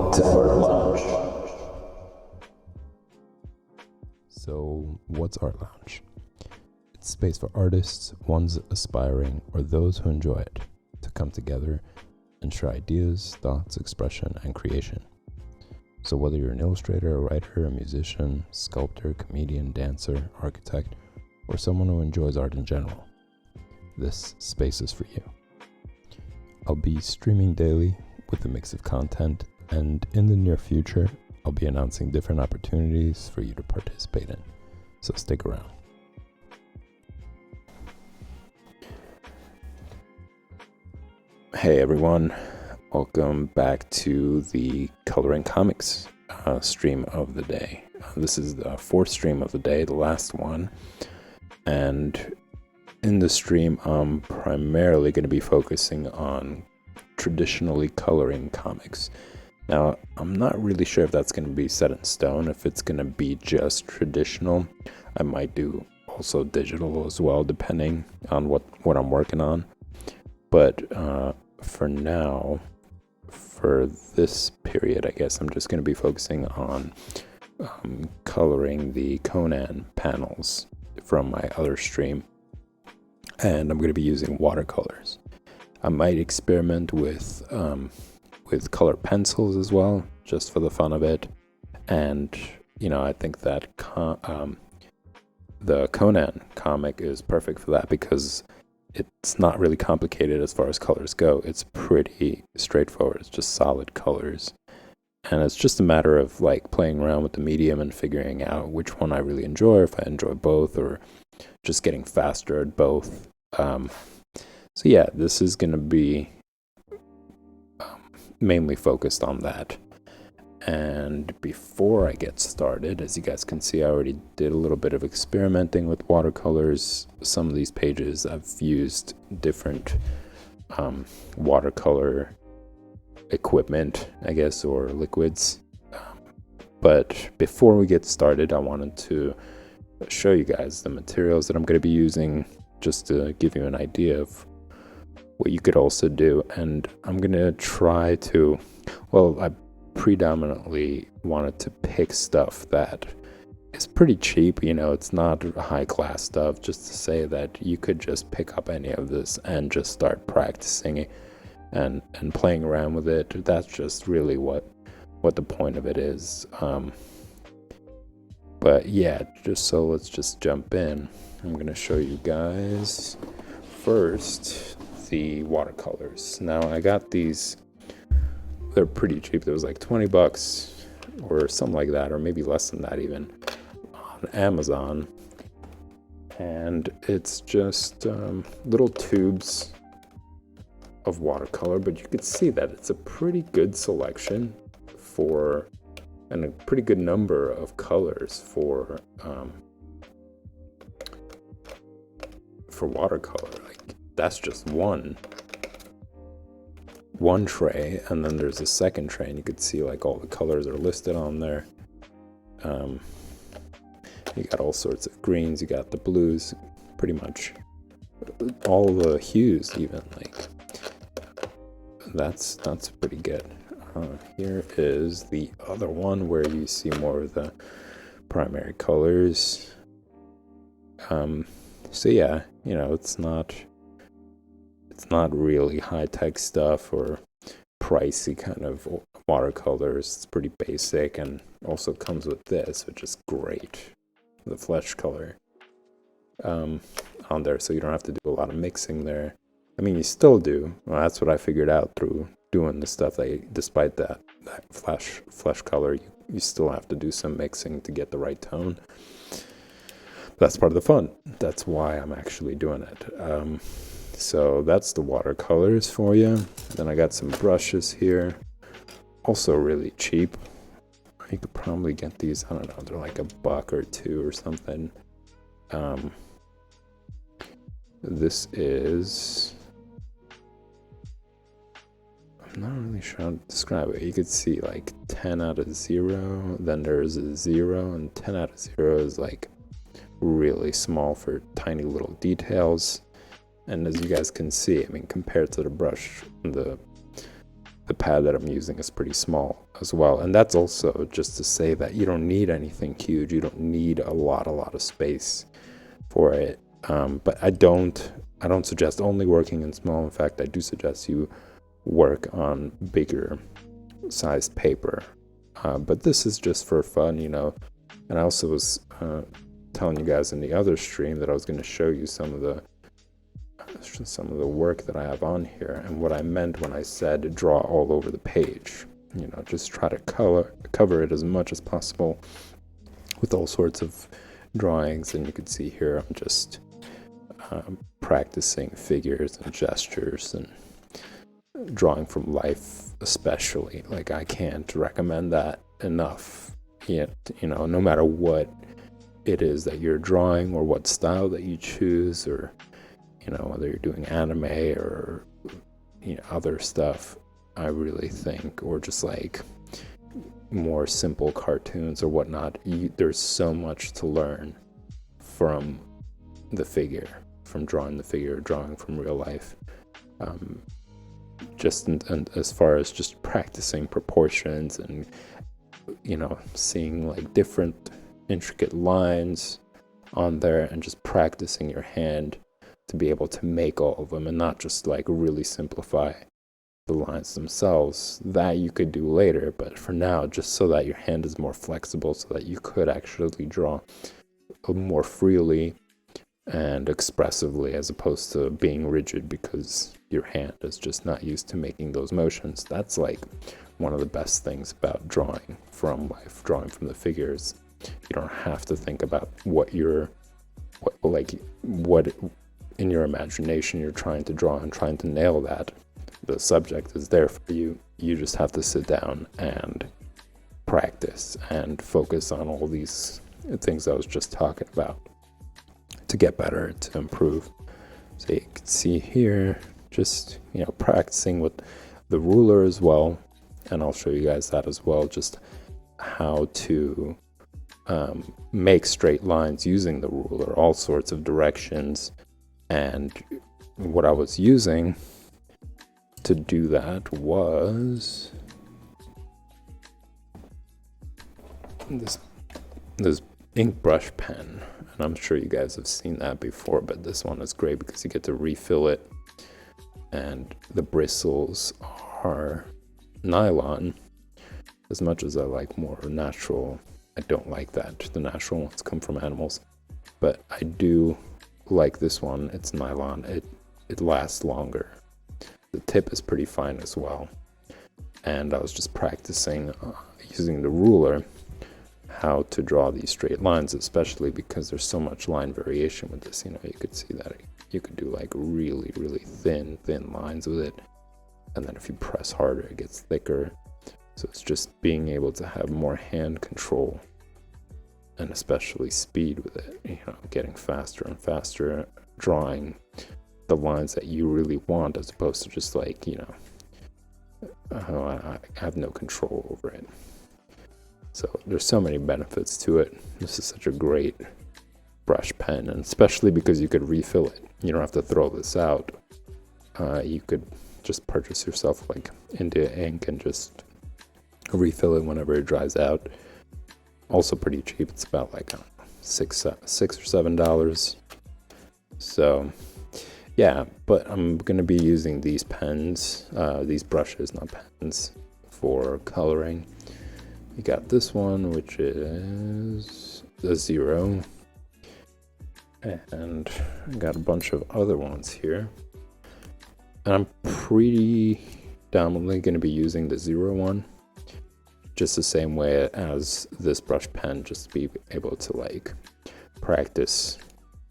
Welcome to Art Lounge. So, what's Art Lounge? It's a space for artists, ones aspiring, or those who enjoy it, to come together and share ideas, thoughts, expression, and creation. So whether you're an illustrator, a writer, a musician, sculptor, comedian, dancer, architect, or someone who enjoys art in general, this space is for you. I'll be streaming daily with a mix of content, and in the near future, I'll be announcing different opportunities for you to participate in. So stick around. Hey everyone, welcome back to the Coloring Comics stream of the day. This is the fourth stream of the day, the last one. And in the stream, I'm primarily going to be focusing on traditionally coloring comics. Now, I'm not really sure if that's going to be set in stone, if it's going to be just traditional. I might do also digital as well, depending on what I'm working on. But for now, for this period, I guess I'm just going to be focusing on coloring the Conan panels from my other stream. And I'm going to be using watercolors. I might experiment with color pencils as well, just for the fun of it. And, I think that the Conan comic is perfect for that because it's not really complicated as far as colors go. It's pretty straightforward. It's just solid colors. And it's just a matter of playing around with the medium and figuring out which one I really enjoy, if I enjoy both, or just getting faster at both. So yeah, this is going to be mainly focused on that. And before I get started, as you guys can see, I already did a little bit of experimenting with watercolors. Some of these pages I've used different watercolor equipment, I guess, or liquids. But before we get started, I wanted to show you guys the materials that I'm going to be using, just to give you an idea of what you could also do. And I'm going to try to, I predominantly wanted to pick stuff that is pretty cheap. It's not high class stuff, just to say that you could just pick up any of this and just start practicing it and playing around with it. That's just really what the point of it is. But yeah, let's just jump in. I'm going to show you guys first the watercolors. Now, I got these, they're pretty cheap. There was $20 or something like that, or maybe less than that even, on Amazon. And it's just little tubes of watercolor, but you could see that it's a pretty good selection and a pretty good number of colors for watercolor. That's just one tray, and then there's a second tray, and you could see all the colors are listed on there. You got all sorts of greens, you got the blues, pretty much all the hues even. That's pretty good. Here is the other one where you see more of the primary colors. So yeah, it's not really high-tech stuff or pricey kind of watercolors. It's pretty basic, and also comes with this, which is great, the flesh color on there, so you don't have to do a lot of mixing there. I mean, you still do. Well, that's what I figured out through doing the stuff. Despite that flesh color, you still have to do some mixing to get the right tone. That's part of the fun. That's why I'm actually doing it. So that's the watercolors for you. Then I got some brushes here, also really cheap. You could probably get these, I don't know, they're $1 or $2 or something. This is, I'm not really sure how to describe it. You could see 10 out of 0, then there's a 0, and 10 out of 0 is really small for tiny little details. And as you guys can see, compared to the brush, the the pad that I'm using is pretty small as well. And that's also just to say that you don't need anything huge. You don't need a lot of space for it. But I don't suggest only working in small. In fact, I do suggest you work on bigger sized paper. But this is just for fun, And I also was telling you guys in the other stream that I was going to show you some of the work that I have on here, and what I meant when I said draw all over the page. Just try to cover it as much as possible with all sorts of drawings. And you can see here I'm just practicing figures and gestures and drawing from life, especially. Like, I can't recommend that enough. Yet, no matter what it is that you're drawing or what style that you choose, or whether you're doing anime or other stuff, I really think, or just like more simple cartoons or whatnot, there's so much to learn from the figure, from drawing the figure, drawing from real life. And as far as just practicing proportions and seeing like different intricate lines on there, and just practicing your hand to be able to make all of them, and not just like really simplify the lines themselves. That you could do later, but for now, just so that your hand is more flexible, so that you could actually draw more freely and expressively, as opposed to being rigid because your hand is just not used to making those motions. That's like one of the best things about drawing from life, drawing from the figures. You don't have to think about what in your imagination you're trying to draw and trying to nail that. The subject is there for you. You just have to sit down and practice and focus on all these things I was just talking about to get better, to improve. So you can see here, just practicing with the ruler as well, and I'll show you guys that as well, just how to make straight lines using the ruler, all sorts of directions. And what I was using to do that was this ink brush pen. And I'm sure you guys have seen that before, but this one is great because you get to refill it, and the bristles are nylon. As much as I like more natural, I don't like that the natural ones come from animals, but I do like this one. It's nylon. It lasts longer. The tip is pretty fine as well. And I was just practicing using the ruler how to draw these straight lines, especially because there's so much line variation with this. You could see that you could do like really thin lines with it, and then if you press harder it gets thicker. So it's just being able to have more hand control, and especially speed with it, getting faster and faster, drawing the lines that you really want, as opposed to just like, I have no control over it. So there's so many benefits to it. This is such a great brush pen, and especially because you could refill it. You don't have to throw this out. You could just purchase yourself like India ink and just refill it whenever it dries out. Also pretty cheap. It's about like $6 or $7. So yeah, but I'm gonna be using these pens, these brushes, not pens, for coloring. You got this one, which is the 0, and I got a bunch of other ones here. And I'm pretty dominantly going to be using the 0 one, just the same way as this brush pen, just to be able to like practice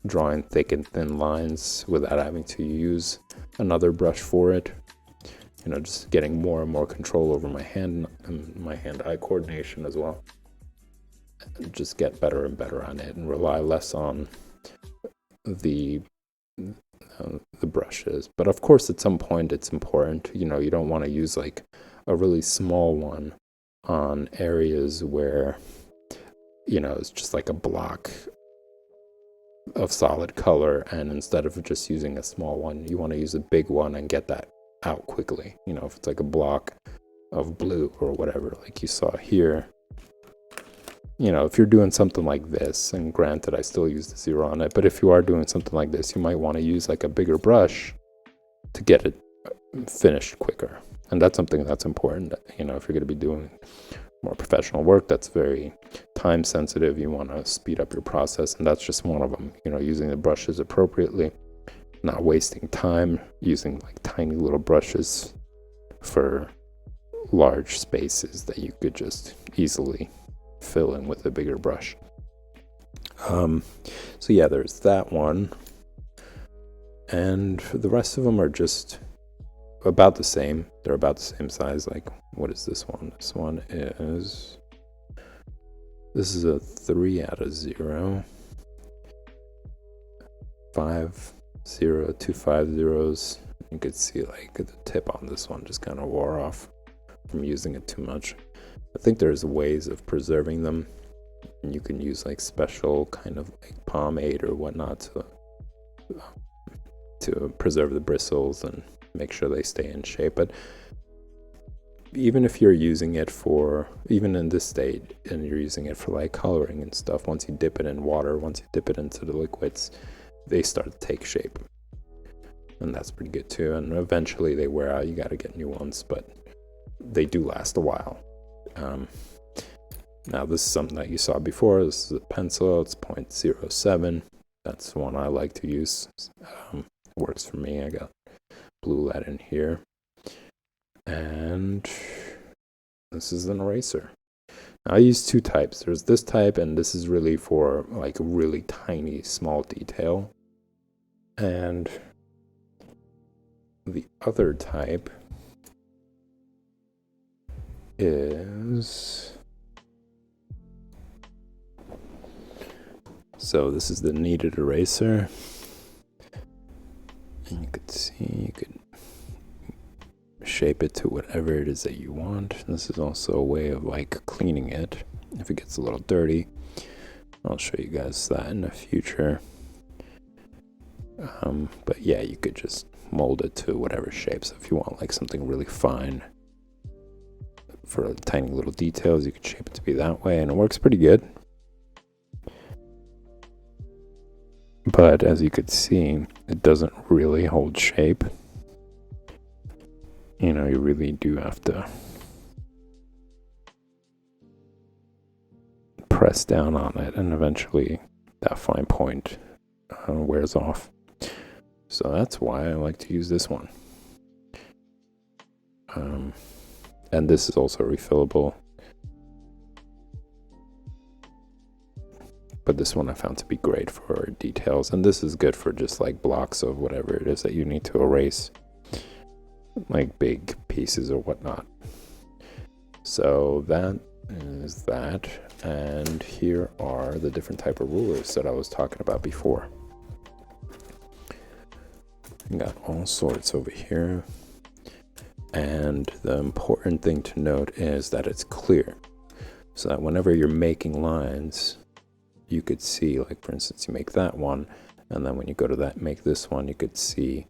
drawing thick and thin lines without having to use another brush for it. Just getting more and more control over my hand and my hand-eye coordination as well. Just get better and better on it, and rely less on the brushes. But of course, at some point, it's important. You don't want to use like a really small one on areas where, it's just like a block of solid color, and instead of just using a small one, you want to use a big one and get that out quickly. If it's like a block of blue or whatever, like you saw here. You know, if you're doing something like this, and granted I still use the 0 on it, but if you are doing something like this, you might want to use like a bigger brush to get it finished quicker. And that's something that's important. You know, if you're going to be doing more professional work that's very time sensitive, you want to speed up your process, and that's just one of them. You know, using the brushes appropriately, not wasting time using like tiny little brushes for large spaces that you could just easily fill in with a bigger brush. So yeah, there's that one, and the rest of them are just about the same. They're about the same size. Like, what is this one? This one is, this is a 3 out of 0. 5 0 2 5 zeros. You could see like the tip on this one just kind of wore off from using it too much. I think there's ways of preserving them, and you can use like special kind of like pomade or whatnot to preserve the bristles and make sure they stay in shape. But even if you're using it for, even in this state, and you're using it for like coloring and stuff, once you dip it in water, once you dip it into the liquids, they start to take shape, and that's pretty good too. And eventually they wear out, you got to get new ones, but they do last a while. Now this is something that you saw before. This is a pencil. It's 0.07. That's the one I like to use. Works for me. I got blue lead in here, and this is an eraser. Now, I use two types. There's this type, and this is really for like really tiny small detail, and the other type is, so this is the Kneaded Eraser, and you could see, you could shape it to whatever it is that you want. This is also a way of like cleaning it if it gets a little dirty. I'll show you guys that in the future. But yeah, you could just mold it to whatever shapes. If you want like something really fine for tiny little details, you could shape it to be that way, and it works pretty good. But as you could see, it doesn't really hold shape. You know, you really do have to press down on it, and eventually that fine point wears off. So that's why I like to use this one. And this is also refillable, but this one I found to be great for details, and this is good for just like blocks of whatever it is that you need to erase, like big pieces or whatnot. So that is that, and here are the different type of rulers that I was talking about before. You got all sorts over here, and the important thing to note is that it's clear, so that whenever you're making lines, you could see, like for instance, you make that one, and then when you go to that, make this one, you could see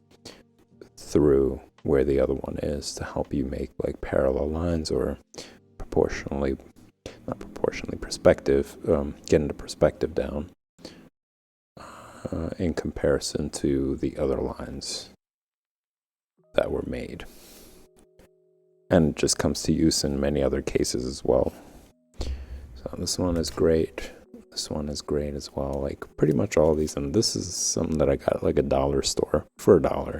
through where the other one is to help you make like parallel lines, or not proportionally perspective, getting the perspective down in comparison to the other lines that were made. And it just comes to use in many other cases as well. So this one is great. This one is great as well. Like pretty much all of these. And this is something that I got at like a dollar store for $1.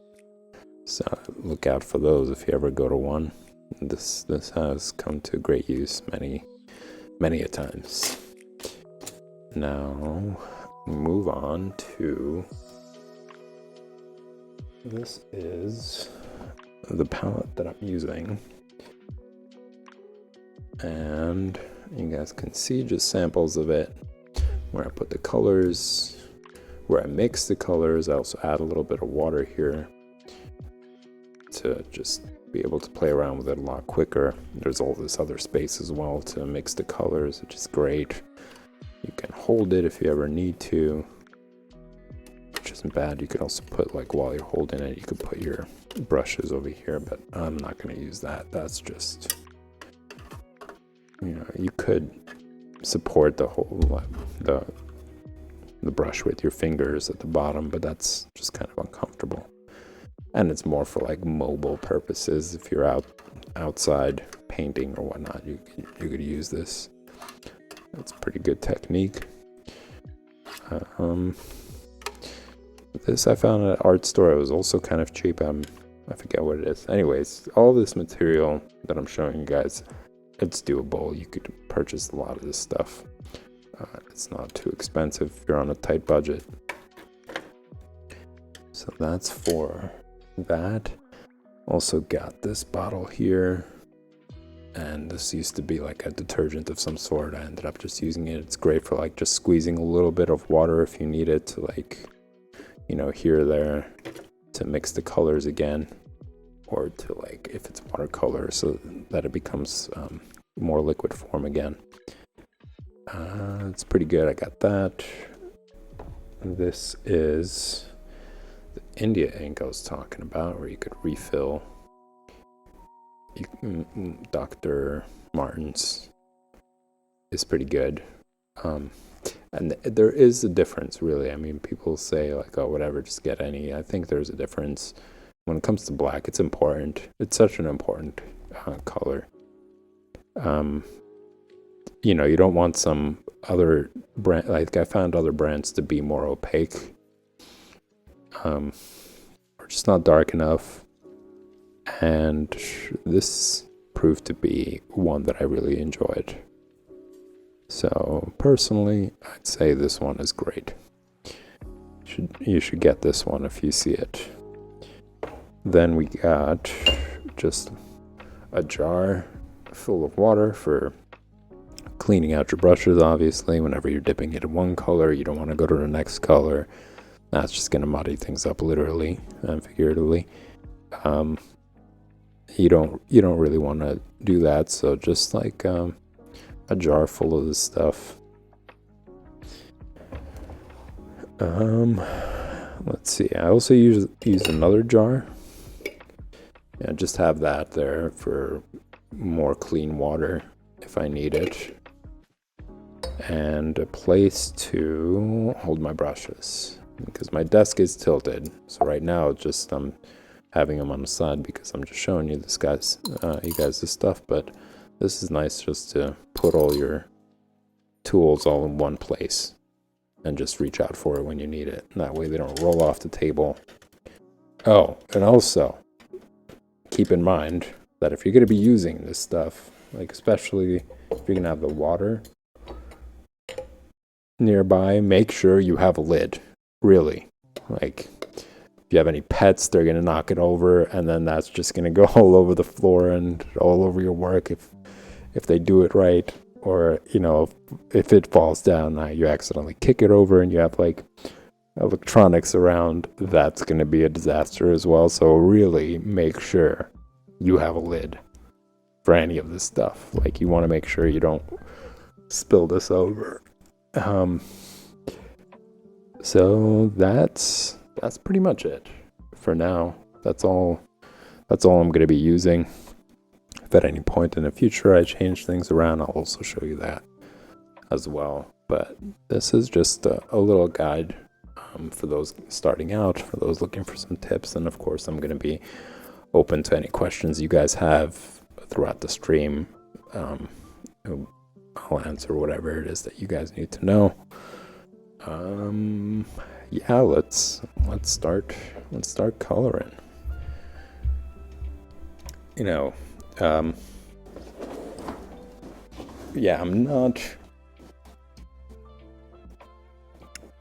So look out for those if you ever go to one. This has come to great use many a times. Now move on to, this is the palette that I'm using, and you guys can see just samples of it, where I put the colors, where I mix the colors. I also add a little bit of water here to just be able to play around with it a lot quicker. There's all this other space as well to mix the colors, which is great. You can hold it if you ever need to, which isn't bad. You could also put, like while you're holding it, you could put your brushes over here, but I'm not going to use that. That's just you could support the whole the brush with your fingers at the bottom, but that's just kind of uncomfortable. And it's more for like mobile purposes. If you're outside painting or whatnot, you could use this. It's a pretty good technique. This I found at an art store. It was also kind of cheap. I forget what it is. Anyways, all this material that I'm showing you guys, it's doable. You could purchase a lot of this stuff. It's not too expensive if you're on a tight budget. So that's for that. Also got this bottle here. And this used to be like a detergent of some sort. I ended up just using it. It's great for like just squeezing a little bit of water if you need it to like, here or there to mix the colors again. Or to like, if it's watercolor, so that it becomes more liquid form again. It's pretty good. I got that. This is the India ink I was talking about, where you could refill. Dr. Martin's is pretty good. And there is a difference, really. I mean, people say like, oh, whatever, just get any. I think there's a difference. When it comes to black, it's important. It's such an important color. You don't want some other brand, like I found other brands to be more opaque. Or just not dark enough. And this proved to be one that I really enjoyed. So personally, I'd say this one is great. You should get this one if you see it. Then we got just a jar full of water for cleaning out your brushes, obviously. Whenever you're dipping it in one color, you don't want to go to the next color. That's just going to muddy things up literally and figuratively. You don't really want to do that, so just like a jar full of this stuff. Let's see. I also use another jar. Yeah, just have that there for more clean water if I need it, and a place to hold my brushes because my desk is tilted. So right now, just having them on the side because I'm just showing you you guys this stuff, but this is nice just to put all your tools all in one place and just reach out for it when you need it. And that way they don't roll off the table. Oh, and also keep in mind that if you're going to be using this stuff, like especially if you're going to have the water nearby, make sure you have a lid. Really. Like, if you have any pets, they're going to knock it over, and then that's just going to go all over the floor and all over your work if they do it right. Or, if it falls down, you accidentally kick it over and you have like electronics around, that's going to be a disaster as well. So really make sure you have a lid for any of this stuff. Like, you want to make sure you don't spill this over. So that's pretty much it for now. That's all I'm going to be using. If at any point in the future I change things around, I'll also show you that as well. But this is just a little guide for those starting out, for those looking for some tips. And of course, I'm going to be open to any questions you guys have throughout the stream. I'll answer whatever it is that you guys need to know. Yeah, let's start coloring. Yeah, I'm not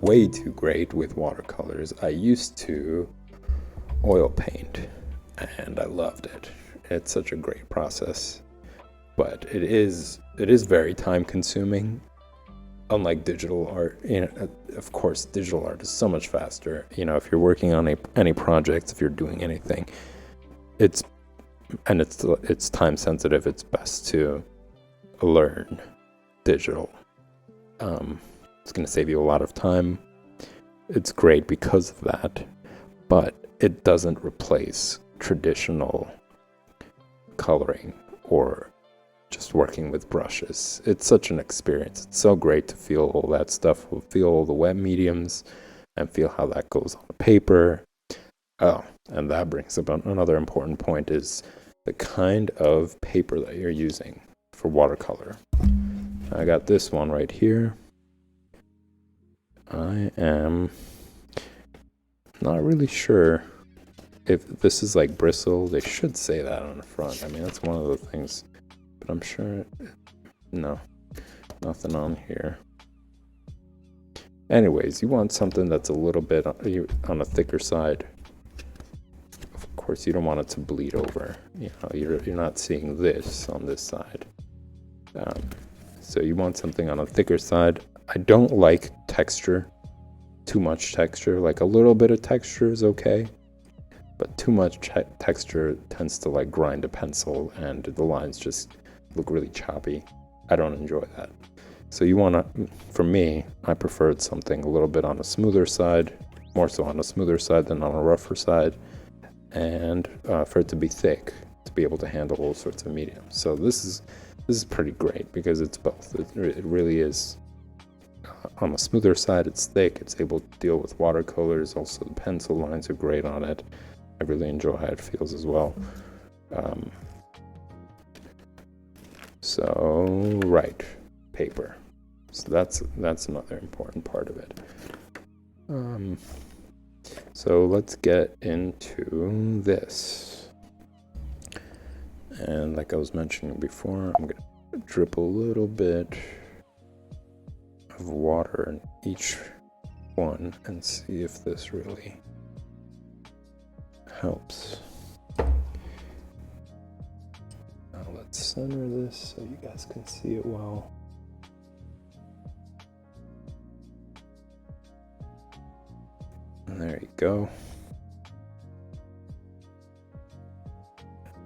way too great with watercolors. I used to oil paint, and I loved it. It's such a great process, but it is very time consuming. Unlike digital art, of course, digital art is so much faster. If you're working on any project, if you're doing anything, it's time sensitive. It's best to learn digital. It's going to save you a lot of time. It's great because of that, but it doesn't replace traditional coloring or just working with brushes. It's such an experience. It's so great to feel all that stuff, feel all the wet mediums, and feel how that goes on the paper. Oh, and that brings up another important point, is the kind of paper that you're using for watercolor. I got this one right here. I am not really sure if this is like bristle. They should say that on the front. I mean, that's one of the things, but I'm sure, no, nothing on here. Anyways, you want something that's a little bit on the thicker side. Of course, you don't want it to bleed over. You know, you're not seeing this on this side. So you want something on a thicker side. I don't like texture, too much texture. Like a little bit of texture is okay, but too much texture tends to like grind a pencil and the lines just look really choppy. I don't enjoy that. So you want to, for me, I preferred something a little bit on a smoother side, more so on a smoother side than on a rougher side, and for it to be thick, to be able to handle all sorts of mediums. So this is pretty great because it's both. It really is. On the smoother side, it's thick. It's able to deal with watercolors. Also, the pencil lines are great on it. I really enjoy how it feels as well. Right, paper. So that's another important part of it. So let's get into this. And like I was mentioning before, I'm going to drip a little bit of water in each one and see if this really helps. Now let's center this so you guys can see it well. And there you go.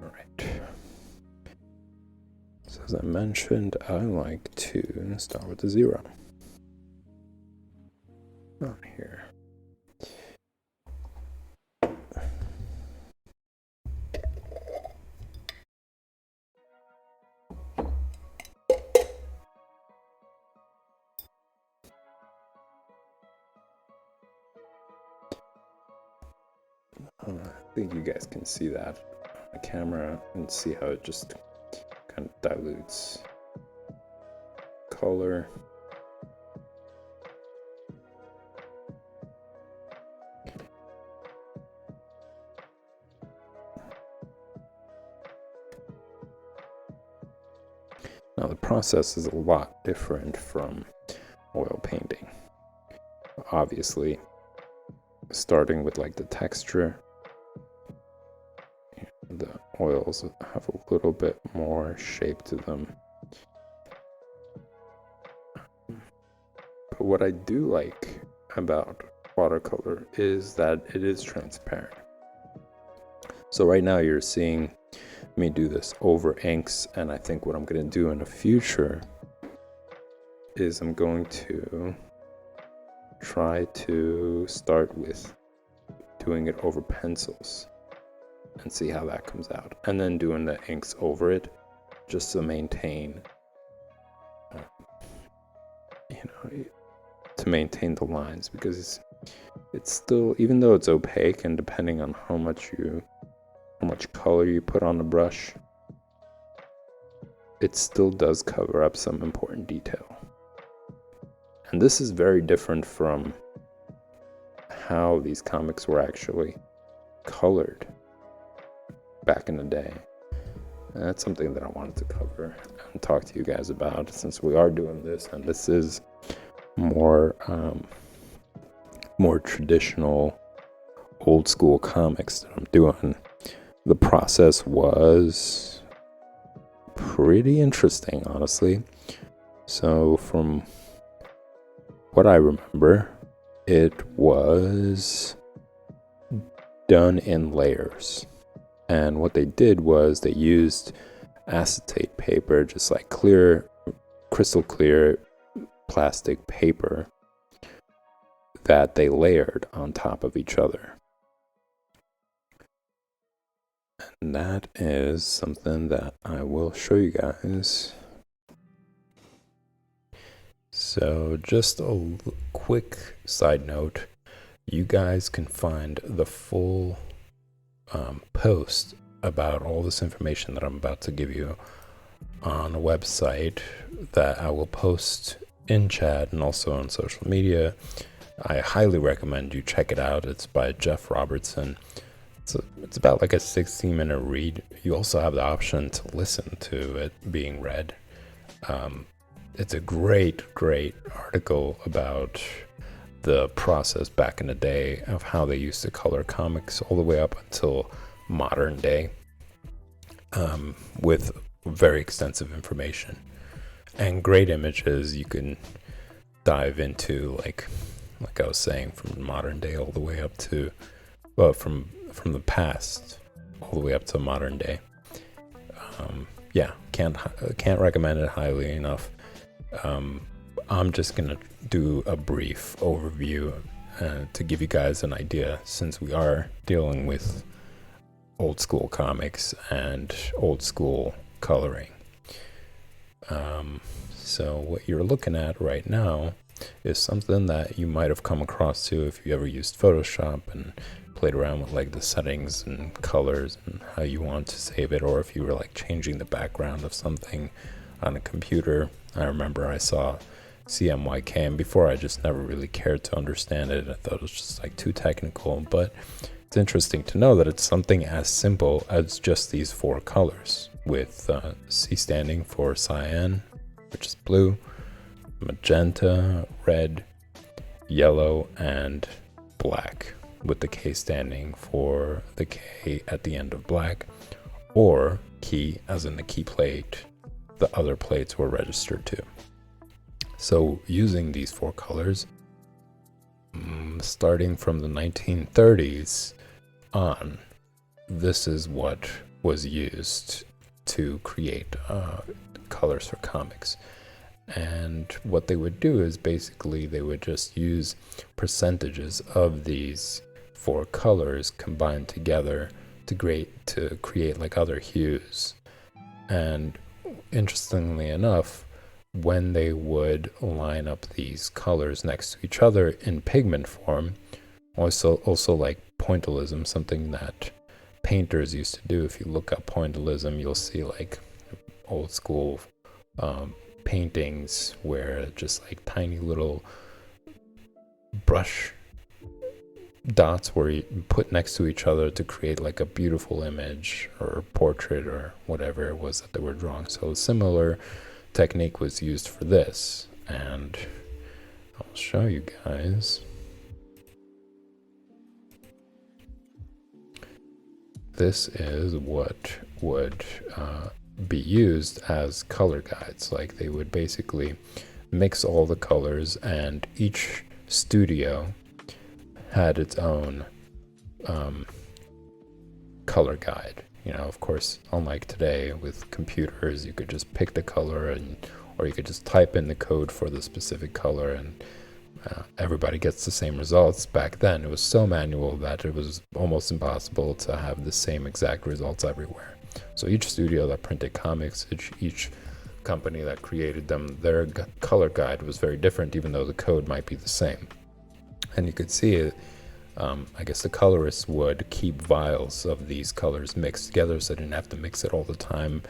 All right. So as I mentioned, I like to start with the 0 on here. I think you guys can see that on the camera and see how it just kind of dilutes color. Now the process is a lot different from oil painting. Obviously, starting with like the texture, the oils have a little bit more shape to them. But what I do like about watercolor is that it is transparent. So right now you're seeing me do this over inks, and I think what I'm going to do in the future is I'm going to try to start with doing it over pencils and see how that comes out, and then doing the inks over it just to maintain to maintain the lines, because it's still, even though it's opaque, and depending on how much color you put on the brush, it still does cover up some important detail. And this is very different from how these comics were actually colored back in the day. And that's something that I wanted to cover and talk to you guys about, since we are doing this, and this is more traditional, old school comics that I'm doing. The process was pretty interesting, honestly. So from what I remember, it was done in layers. And what they did was they used acetate paper, just like clear, crystal clear plastic paper, that they layered on top of each other. And And that is something that I will show you guys. So just a quick side note, you guys can find the full post about all this information that I'm about to give you on a website that I will post in chat and also on social media. I highly recommend you check it out. It's by Jeff Robertson. It's about like a 16-minute read. You also have the option to listen to it being read. It's a great article about the process back in the day of how they used to color comics all the way up until modern day, with very extensive information and great images. You can dive into, like I was saying, from modern day all the way up to, well, from the past all the way up to modern day. Yeah, can't recommend it highly enough. I'm just gonna do a brief overview to give you guys an idea, since we are dealing with old school comics and old school coloring. So what you're looking at right now is something that you might have come across too if you ever used Photoshop and played around with like the settings and colors and how you want to save it, or if you were like changing the background of something on a computer. I remember I saw Cmyk, and before I just never really cared to understand it. I thought it was just like too technical, but it's interesting to know that it's something as simple as just these 4 colors, with C standing for cyan, which is blue, magenta, red, yellow, and black, with the K standing for the K at the end of black, or key as in the key plate the other plates were registered to. So using these 4 colors, starting from the 1930s on, this is what was used to create colors for comics. And what they would do is basically they would just use percentages of these 4 colors combined together to create like other hues. And interestingly enough, when they would line up these colors next to each other in pigment form, also like pointillism, something that painters used to do. If you look up pointillism, you'll see like old school paintings where just like tiny little brush dots were put next to each other to create like a beautiful image or portrait or whatever it was that they were drawing. So a similar technique was used for this, and I'll show you guys. This is what would be used as color guides. Like they would basically mix all the colors, and each studio had its own color guide. You know, of course, unlike today with computers, you could just pick the color, or you could just type in the code for the specific color, and everybody gets the same results. Back then, it was so manual that it was almost impossible to have the same exact results everywhere. So each studio that printed comics, each company that created them, their color guide was very different, even though the code might be the same. And you could see it. I guess the colorists would keep vials of these colors mixed together, so they didn't have to mix it all the time,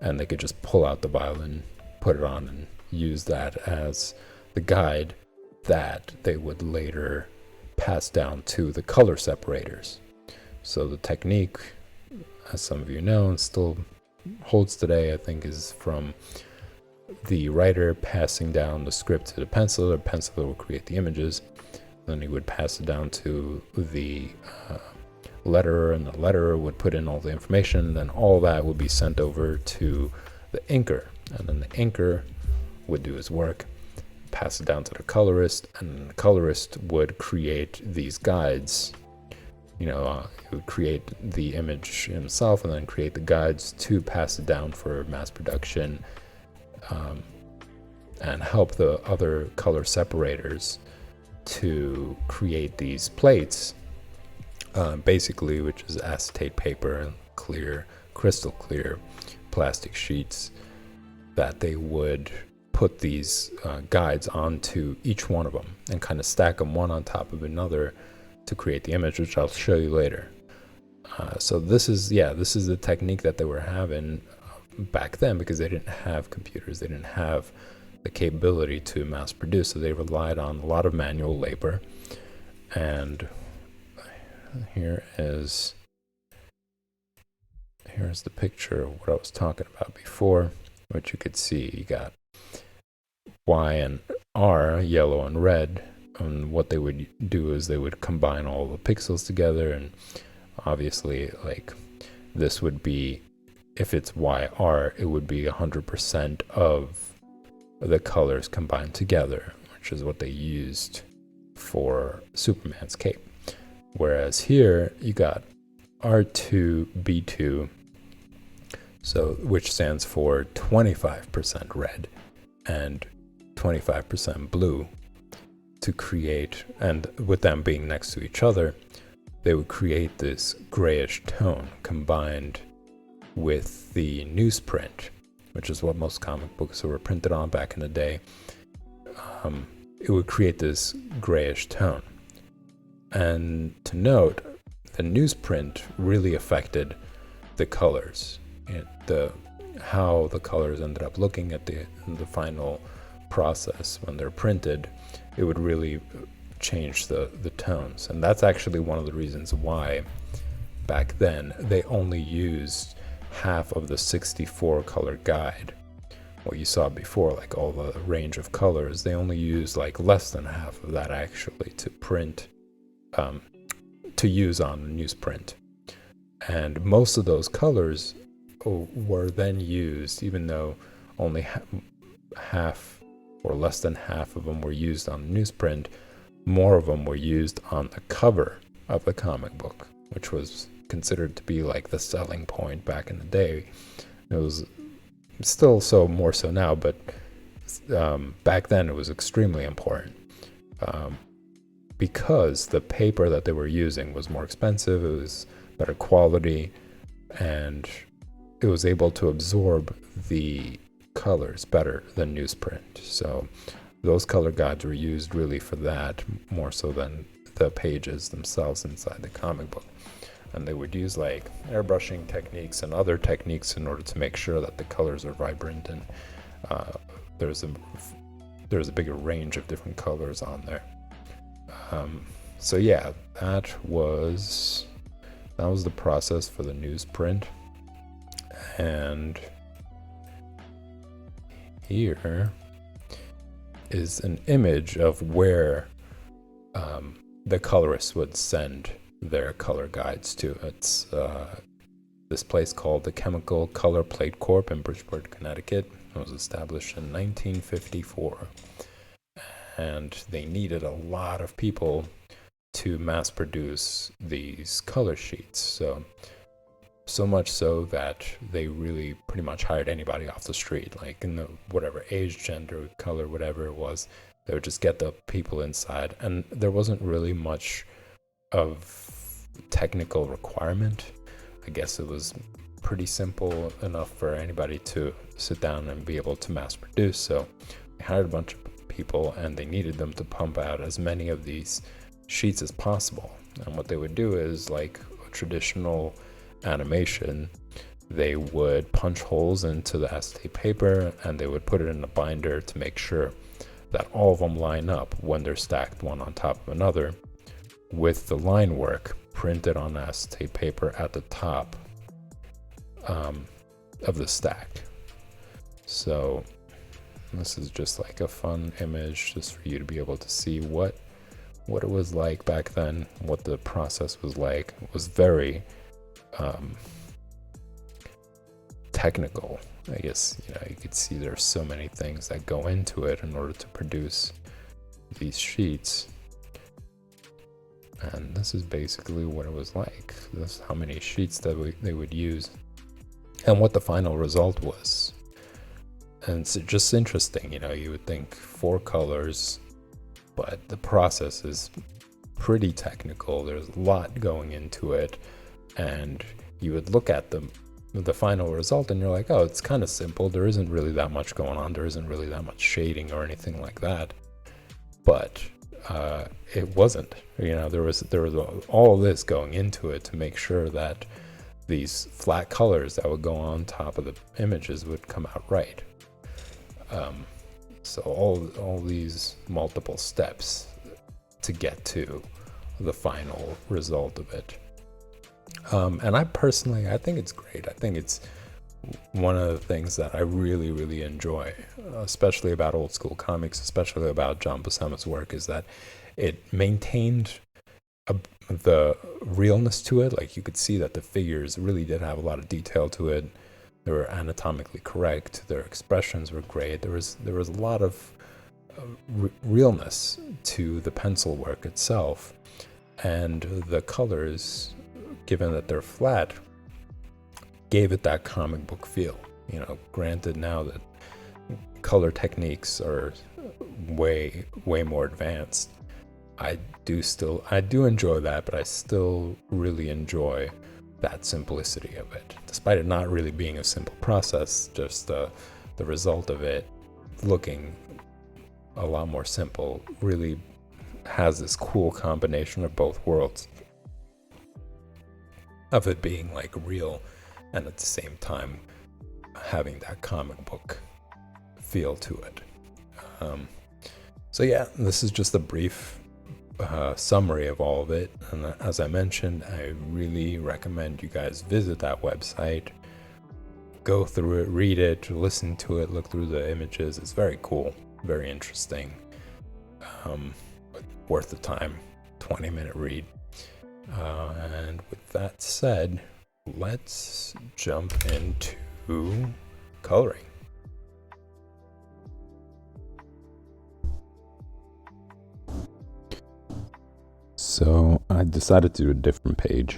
and they could just pull out the vial and put it on and use that as the guide that they would later pass down to the color separators. So the technique, as some of you know, and still holds today, I think, is from the writer passing down the script to the penciler. The penciler will create the images. Then he would pass it down to the letterer, and the letterer would put in all the information, and then all that would be sent over to the inker, and then the inker would do his work, pass it down to the colorist, and the colorist would create these guides. You know, he would create the image himself and then create the guides to pass it down for mass production, and help the other color separators to create these plates, basically, which is acetate paper and clear, crystal clear plastic sheets, that they would put these guides onto each one of them and kind of stack them one on top of another to create the image, which I'll show you later. So this is the technique that they were having back then, because they didn't have computers, they didn't have the capability to mass produce, so they relied on a lot of manual labor. And here's the picture of what I was talking about before, which you could see. You got Y and R, yellow and red, and what they would do is they would combine all the pixels together, and obviously, like, this would be, if it's YR, it would be 100% of the colors combined together, which is what they used for Superman's cape. Whereas here you got R2B2, so which stands for 25% red and 25% blue, to create, and with them being next to each other, they would create this grayish tone combined with the newsprint, which is what most comic books were printed on back in the day. It would create this grayish tone. And to note, the newsprint really affected the colors, how the colors ended up looking at the final process when they're printed. It would really change the tones, and that's actually one of the reasons why back then they only used half of the 64 color guide. What you saw before, like all the range of colors, they only used like less than half of that actually to print, to use on newsprint. And most of those colors were then used, even though only half or less than half of them were used on newsprint, more of them were used on the cover of the comic book, which was considered to be like the selling point back in the day. It was still more so now, but back then it was extremely important, because the paper that they were using was more expensive, it was better quality, and it was able to absorb the colors better than newsprint. So those color guides were used really for that, more so than the pages themselves inside the comic book. And they would use like airbrushing techniques and other techniques in order to make sure that the colors are vibrant, and there's a bigger range of different colors on there. So yeah, that was the process for the newsprint. And here is an image of where the colorists would send their color guides to. It's this place called the Chemical Color Plate Corp in Bridgeport, Connecticut. It was established in 1954, and they needed a lot of people to mass produce these color sheets. So much so that they really pretty much hired anybody off the street, like in the whatever age, gender, color, whatever it was. They would just get the people inside, and there wasn't really much of technical requirement. I guess it was pretty simple enough for anybody to sit down and be able to mass produce. So they hired a bunch of people, and they needed them to pump out as many of these sheets as possible. And what they would do is, like a traditional animation, they would punch holes into the acetate paper, and they would put it in a binder to make sure that all of them line up when they're stacked one on top of another, with the line work printed on acetate paper at the top of the stack. So this is just like a fun image just for you to be able to see what it was like back then, what the process was like. It was very technical. I guess, you could see there's so many things that go into it in order to produce these sheets. And this is basically what it was like. This is how many sheets that they would use and what the final result was. And it's just interesting, you would think 4 colors, but the process is pretty technical. There's a lot going into it, and you would look at the final result and you're like, oh, it's kind of simple. There isn't really that much going on. There isn't really that much shading or anything like that. But it wasn't. There was all this going into it to make sure that these flat colors that would go on top of the images would come out right. So all these multiple steps to get to the final result of it. And I think it's great. I think it's one of the things that I really, really enjoy, especially about old school comics, especially about John Buscema's work, is that it maintained the realness to it. Like, you could see that the figures really did have a lot of detail to it. They were anatomically correct. Their expressions were great. There was a lot of realness to the pencil work itself, and the colors, given that they're flat, gave it that comic book feel. Granted, now that color techniques are way more advanced, I do enjoy that, but I still really enjoy that simplicity of it, despite it not really being a simple process. Just the result of it looking a lot more simple really has this cool combination of both worlds, of it being like real and at the same time having that comic book feel to it. So yeah, this is just a brief summary of all of it, and as I mentioned, I really recommend you guys visit that website, go through it, read it, listen to it, look through the images. It's very cool, very interesting, worth the time, 20-minute read. And with that said, let's jump into coloring. So I decided to do a different page,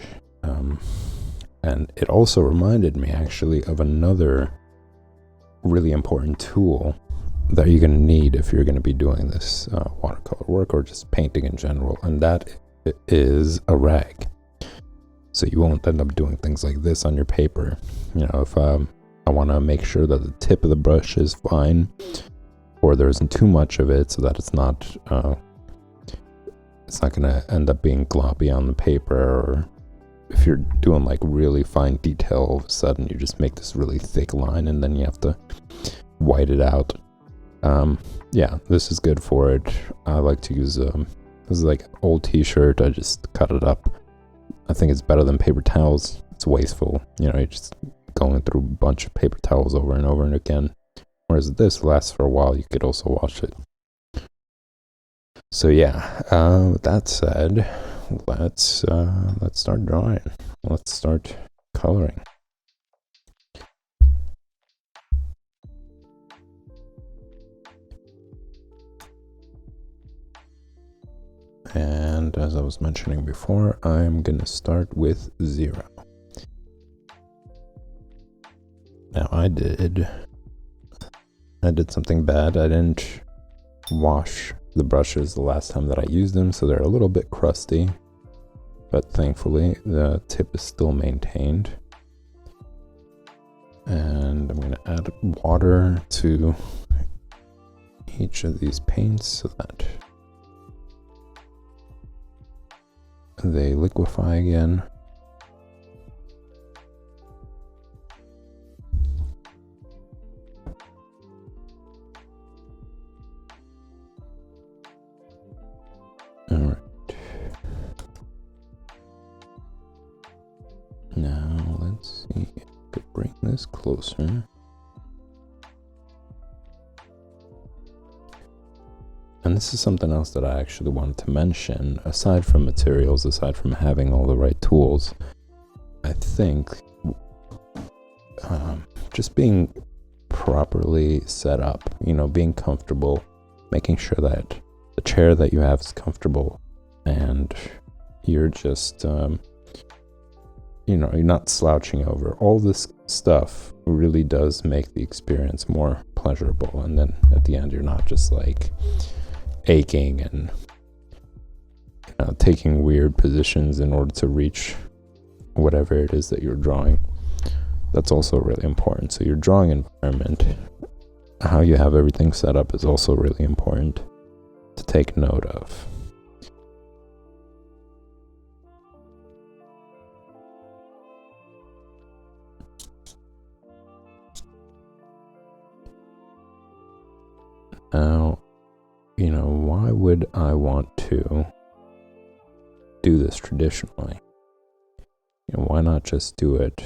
and it also reminded me actually of another really important tool that you're going to need if you're going to be doing this watercolor work or just painting in general, and that is a rag. So you won't end up doing things like this on your paper. If I want to make sure that the tip of the brush is fine, or there isn't too much of it so that it's not going to end up being gloppy on the paper, or if you're doing like really fine detail, all of a sudden you just make this really thick line and then you have to white it out. Yeah, this is good for it. I like to use this is like an old t-shirt. I just cut it up. I think it's better than paper towels. It's wasteful. You're just going through a bunch of paper towels over and over and again. Whereas this lasts for a while. You could also wash it. So yeah, with that said, let's start drawing. Let's start coloring. And as I was mentioning before, I'm gonna start with 0. Now I did something bad. I didn't wash the brushes the last time that I used them, so they're a little bit crusty, but thankfully the tip is still maintained. And I'm gonna add water to each of these paints so that they liquefy again. Alright. Now let's see if I could bring this closer. And this is something else that I actually wanted to mention. Aside from materials, aside from having all the right tools, I think just being properly set up, being comfortable, making sure that the chair that you have is comfortable, and you're just, you're not slouching over. All this stuff really does make the experience more pleasurable. And then at the end, you're not just like aching and taking weird positions in order to reach whatever it is that you're drawing. That's also really important. So your drawing environment, how you have everything set up, is also really important to take note of. Now, why would I want to do this traditionally? Why not just do it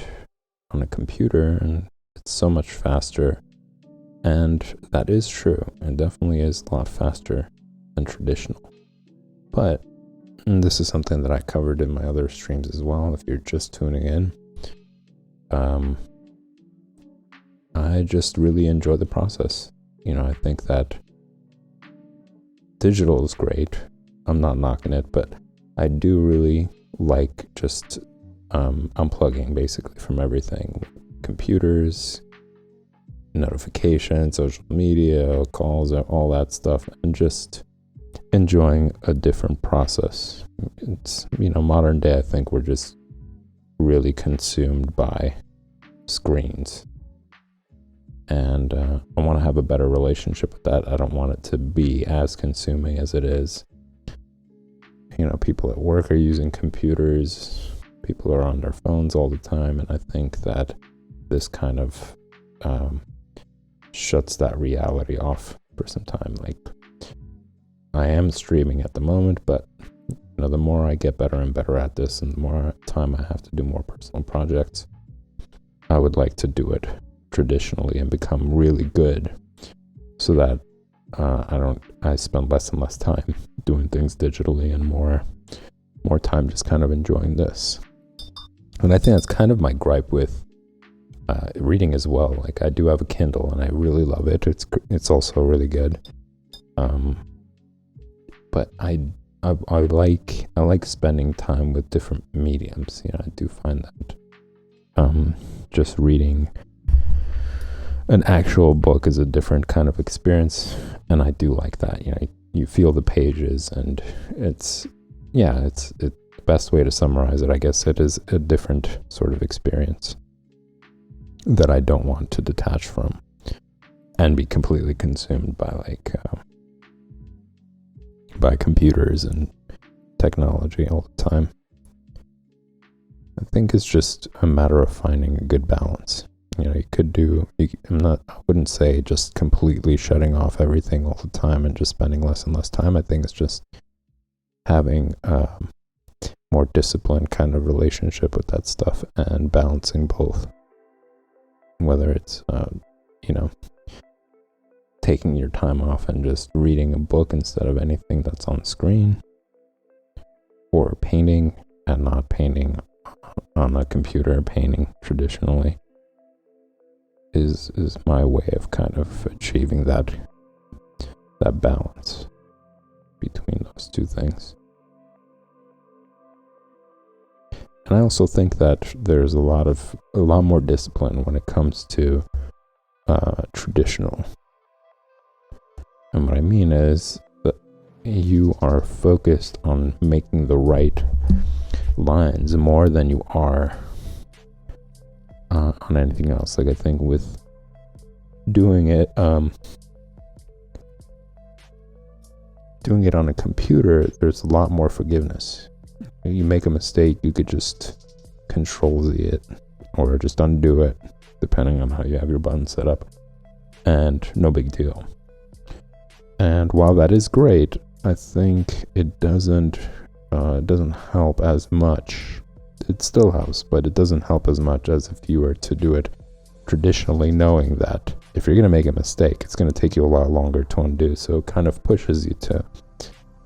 on a computer? And it's so much faster. And that is true. It definitely is a lot faster than traditional. But this is something that I covered in my other streams as well. If you're just tuning in, I just really enjoy the process. I think that digital is great. I'm not knocking it, but I do really like just unplugging basically from everything. Computers, notifications, social media, calls, all that stuff, and just enjoying a different process. It's, modern day, I think we're just really consumed by screens. And I want to have a better relationship with that. I don't want it to be as consuming as it is. People at work are using computers. People are on their phones all the time. And I think that this kind of shuts that reality off for some time. Like, I am streaming at the moment, but the more I get better and better at this, and the more time I have to do more personal projects, I would like to do it traditionally and become really good, so that I spend less and less time doing things digitally and more time just kind of enjoying this. And I think that's kind of my gripe with reading as well. Like, I do have a Kindle and I really love it. It's also really good. But I like spending time with different mediums. I do find that just reading an actual book is a different kind of experience, and I do like that. You feel the pages, and it's the best way to summarize it. I guess it is a different sort of experience that I don't want to detach from and be completely consumed by by computers and technology all the time. I think it's just a matter of finding a good balance. I wouldn't say just completely shutting off everything all the time and just spending less and less time. I think it's just having a more disciplined kind of relationship with that stuff and balancing both. Whether it's, taking your time off and just reading a book instead of anything that's on the screen, or painting and not painting on a computer, painting traditionally, is my way of kind of achieving that balance between those two things. And I also think that there's a lot more discipline when it comes to traditional. And what I mean is that you are focused on making the right lines more than you are on anything else. Like, I think with doing it on a computer, there's a lot more forgiveness. You make a mistake, you could just Control-Z it or just undo it, depending on how you have your button set up, and no big deal. And while that is great, I think it doesn't help as much. It still helps, but it doesn't help as much as if you were to do it traditionally, knowing that if you're going to make a mistake, it's going to take you a lot longer to undo. So it kind of pushes you to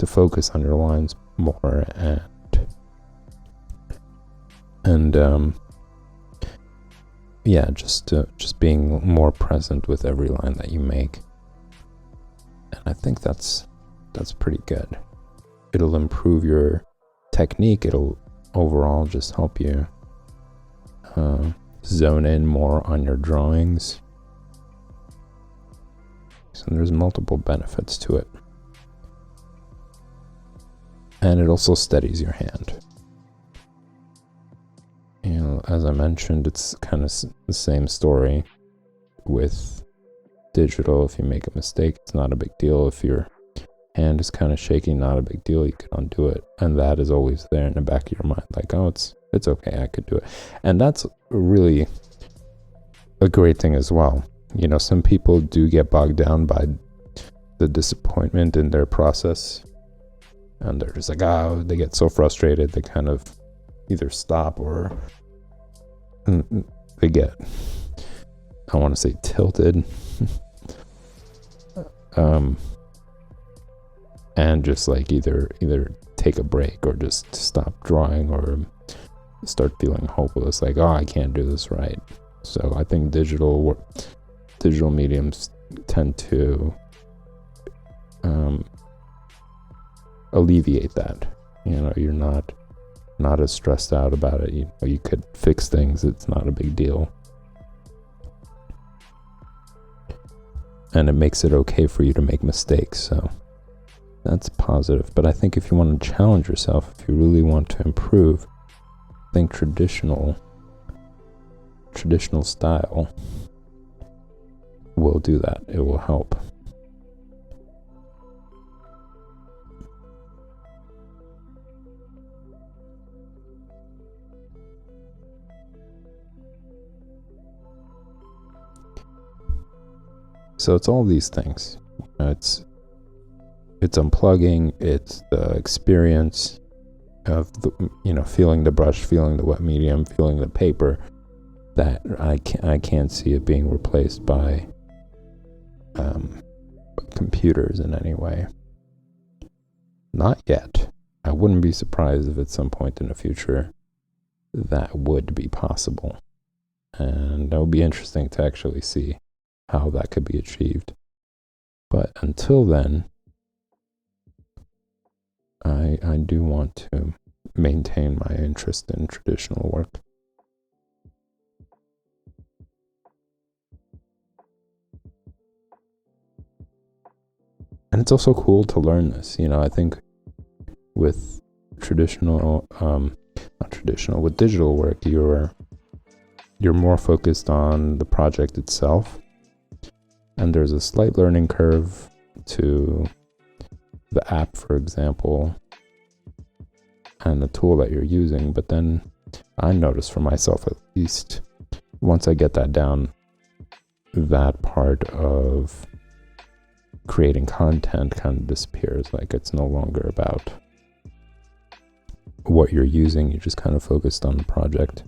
focus on your lines more just being more present with every line that you make. And I think that's pretty good. It'll improve your technique. It'll overall just help you zone in more on your drawings. So there's multiple benefits to it. And it also steadies your hand. you know, as I mentioned, it's kind of the same story with digital. If you make a mistake, it's not a big deal. If your hand is kind of shaking, not a big deal. You can undo it, and that is always there in the back of your mind, like, oh, it's okay, I could do it. And that's really a great thing as well. You know, some people do get bogged down by the disappointment in their process, and they're just like, oh, they get so frustrated, they kind of either stop or they get, I want to say, tilted. And just like either take a break or just stop drawing or start feeling hopeless, like, oh, I can't do this right. So I think digital mediums tend to alleviate that. You know, you're not as stressed out about it. You know, you could fix things, it's not a big deal, and it makes it okay for you to make mistakes. So that's positive. But I think if you want to challenge yourself, if you really want to improve, I think traditional style will do that. It will help. So it's all these things. It's unplugging, it's the experience of the, you know, feeling the brush, feeling the wet medium, feeling the paper, that I can't see it being replaced by computers in any way. Not yet. I wouldn't be surprised if at some point in the future that would be possible, and that would be interesting to actually see how that could be achieved. But until then, I do want to maintain my interest in traditional work. And it's also cool to learn this. You know, I think with with digital work, you're more focused on the project itself, and there's a slight learning curve to the app, for example, and the tool that you're using. But then I notice for myself, at least, once I get that down, that part of creating content kind of disappears. Like, it's no longer about what you're using. You're just kind of focused on the project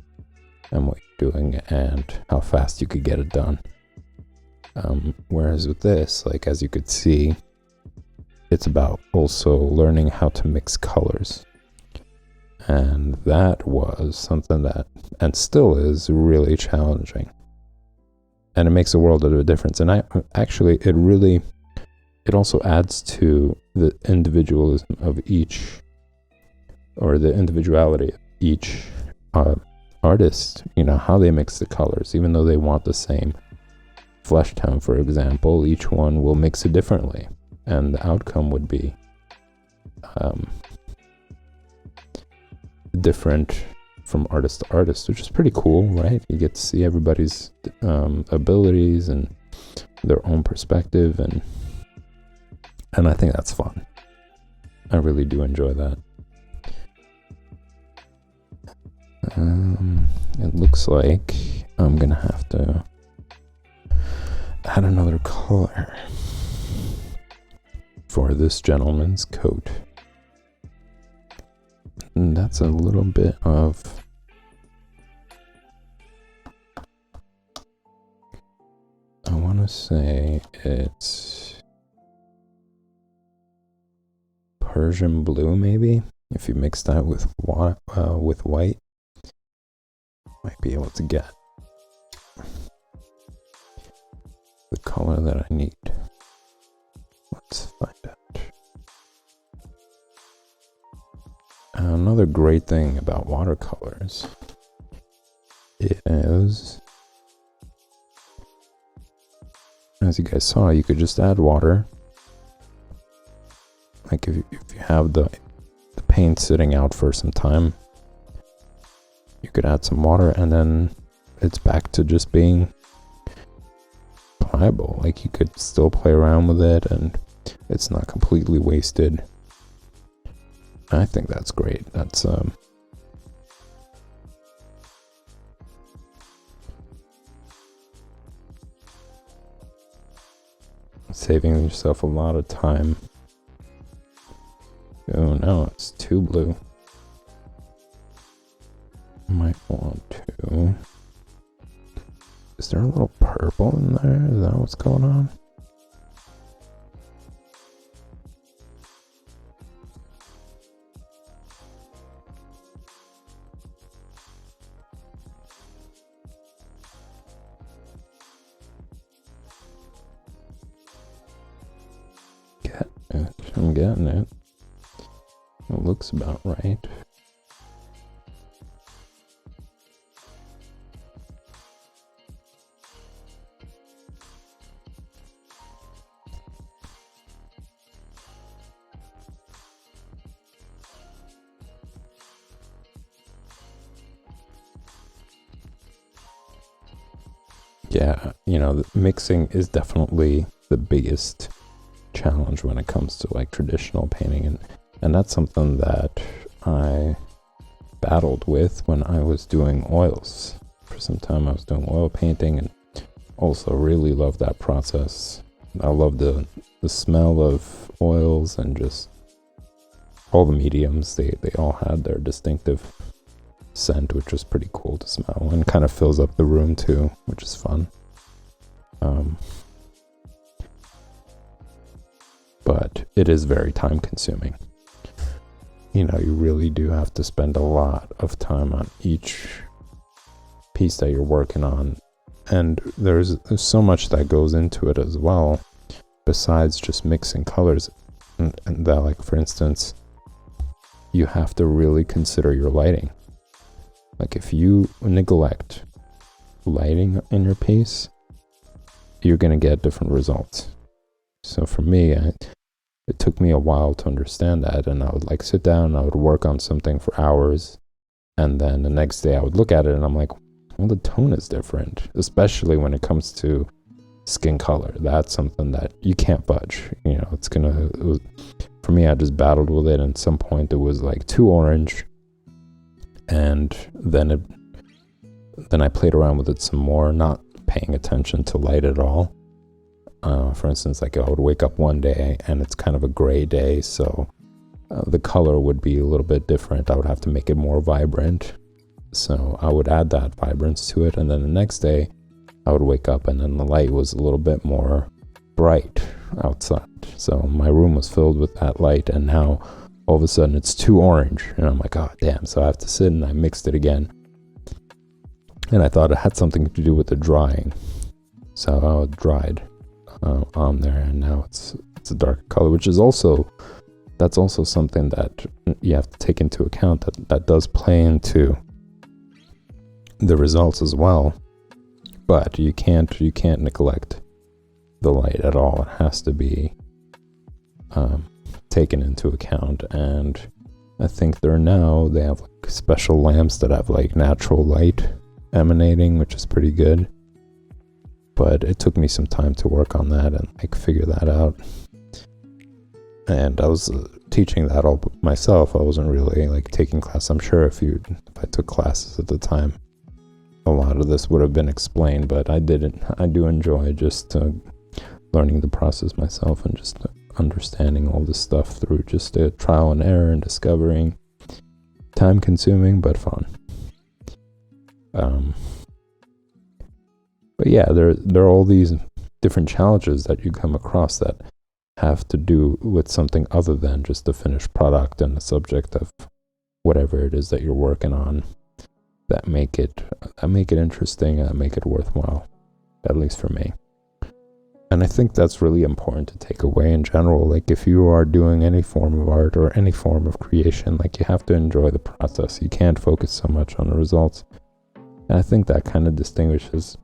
and what you're doing and how fast you could get it done. Whereas with this, like, as you could see, it's about also learning how to mix colors. And that was something that, and still is, really challenging. And it makes a world of a difference. And it also adds to the individualism of each, or the individuality of each artist, you know, how they mix the colors. Even though they want the same flesh tone, for example, each one will mix it differently, and the outcome would be different from artist to artist, which is pretty cool, right? You get to see everybody's abilities and their own perspective, and I think that's fun. I really do enjoy that. It looks like I'm gonna have to add another color for this gentleman's coat. And that's a little bit of I want to say it's Persian blue, maybe. If you mix that with white, might be able to get the color that I need. Let's find out. Another great thing about watercolors is, as you guys saw, you could just add water. Like if you have the paint sitting out for some time, you could add some water, and then it's back to just being pliable. Like, you could still play around with it and it's not completely wasted. I think that's great. That's saving yourself a lot of time. Oh no, it's too blue. Might want to... Is there a little purple in there? Is that what's going on? I'm getting it. It looks about right. Yeah, you know, mixing is definitely the biggest challenge when it comes to like traditional painting, and that's something that I battled with when I was doing oils. For some time I was doing oil painting and also really loved that process. I love the smell of oils, and just all the mediums, they all had their distinctive scent, which was pretty cool to smell, and kind of fills up the room too, which is fun. But it is very time consuming. You know, you really do have to spend a lot of time on each piece that you're working on, and there's so much that goes into it as well, besides just mixing colors, and that, like, for instance, you have to really consider your lighting. Like, if you neglect lighting in your piece, you're going to get different results. So for me, it took me a while to understand that, and I would like sit down and I would work on something for hours, and then the next day I would look at it and I'm like, well, the tone is different, especially when it comes to skin color. That's something that you can't budge. You know, for me, I just battled with it, and at some point it was like too orange, and then I played around with it some more, not paying attention to light at all. For instance, like, I would wake up one day and it's kind of a gray day, so the color would be a little bit different. I would have to make it more vibrant, so I would add that vibrance to it, and then the next day I would wake up and then the light was a little bit more bright outside, so my room was filled with that light, and now all of a sudden it's too orange, and I'm like, oh damn. So I have to sit and I mixed it again, and I thought it had something to do with the drying, so I dried on there, and now it's a dark color, which is also something that you have to take into account, that does play into the results as well. But you can't neglect the light at all. It has to be taken into account, and I think they have like special lamps that have like natural light emanating, which is pretty good. But it took me some time to work on that and like figure that out. And I was teaching that all myself. I wasn't really like taking class. I'm sure if I took classes at the time, a lot of this would have been explained, but I didn't. I do enjoy just learning the process myself, and just understanding all this stuff through just a trial and error and discovering. Time consuming, but fun. But yeah, there are all these different challenges that you come across that have to do with something other than just the finished product and the subject of whatever it is that you're working on, that make it interesting and make it worthwhile, at least for me. And I think that's really important to take away in general. Like, if you are doing any form of art or any form of creation, like, you have to enjoy the process. You can't focus so much on the results. And I think that kind of distinguishes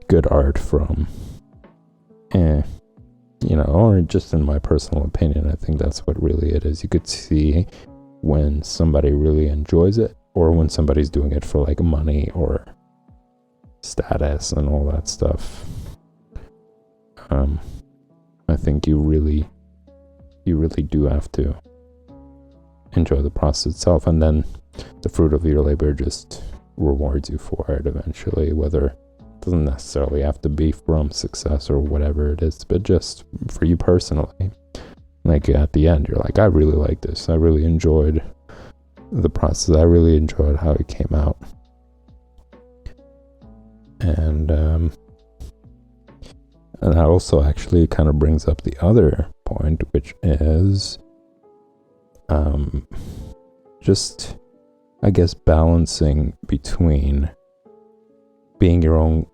good art from, or just in my personal opinion, I think that's what really it is. You could see when somebody really enjoys it or when somebody's doing it for like money or status and all that stuff. I think you really do have to enjoy the process itself, and then the fruit of your labor just rewards you for it eventually, whether it doesn't necessarily have to be from success or whatever it is, but just for you personally. Like at the end, you're like, I really like this. I really enjoyed the process. I really enjoyed how it came out. And that also actually kind of brings up the other point, which is just, I guess, balancing between being your own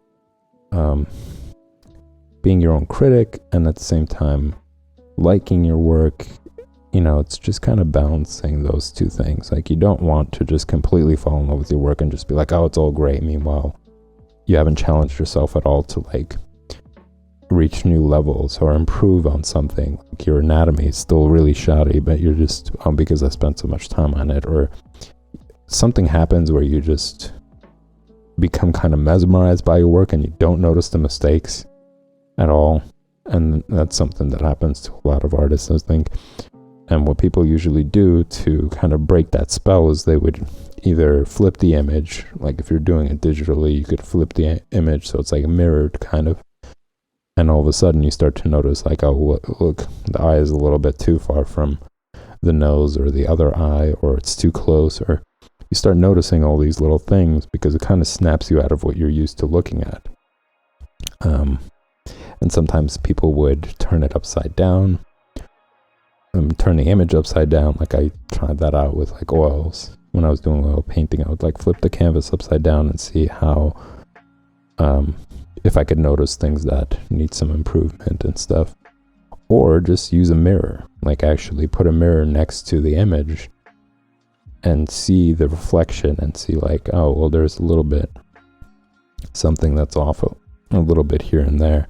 critic and at the same time liking your work. You know, it's just kind of balancing those two things. Like, you don't want to just completely fall in love with your work and just be like, oh, it's all great. Meanwhile, you haven't challenged yourself at all to like reach new levels or improve on something. Like, your anatomy is still really shoddy, but you're just, because I spent so much time on it, or something happens where you just become kind of mesmerized by your work and you don't notice the mistakes at all. And that's something that happens to a lot of artists, I think. And what people usually do to kind of break that spell is they would either flip the image, like if you're doing it digitally, you could flip the image so it's like mirrored kind of. And all of a sudden you start to notice like, oh, look, the eye is a little bit too far from the nose or the other eye, or it's too close, or you start noticing all these little things because it kind of snaps you out of what you're used to looking at. And sometimes people would turn it upside down, turn the image upside down. Like, I tried that out with like oils. When I was doing oil painting, I would like flip the canvas upside down and see how, if I could notice things that need some improvement and stuff. Or just use a mirror, like actually put a mirror next to the image and see the reflection and see like, oh, well, there's a little bit something that's off a little bit here and there.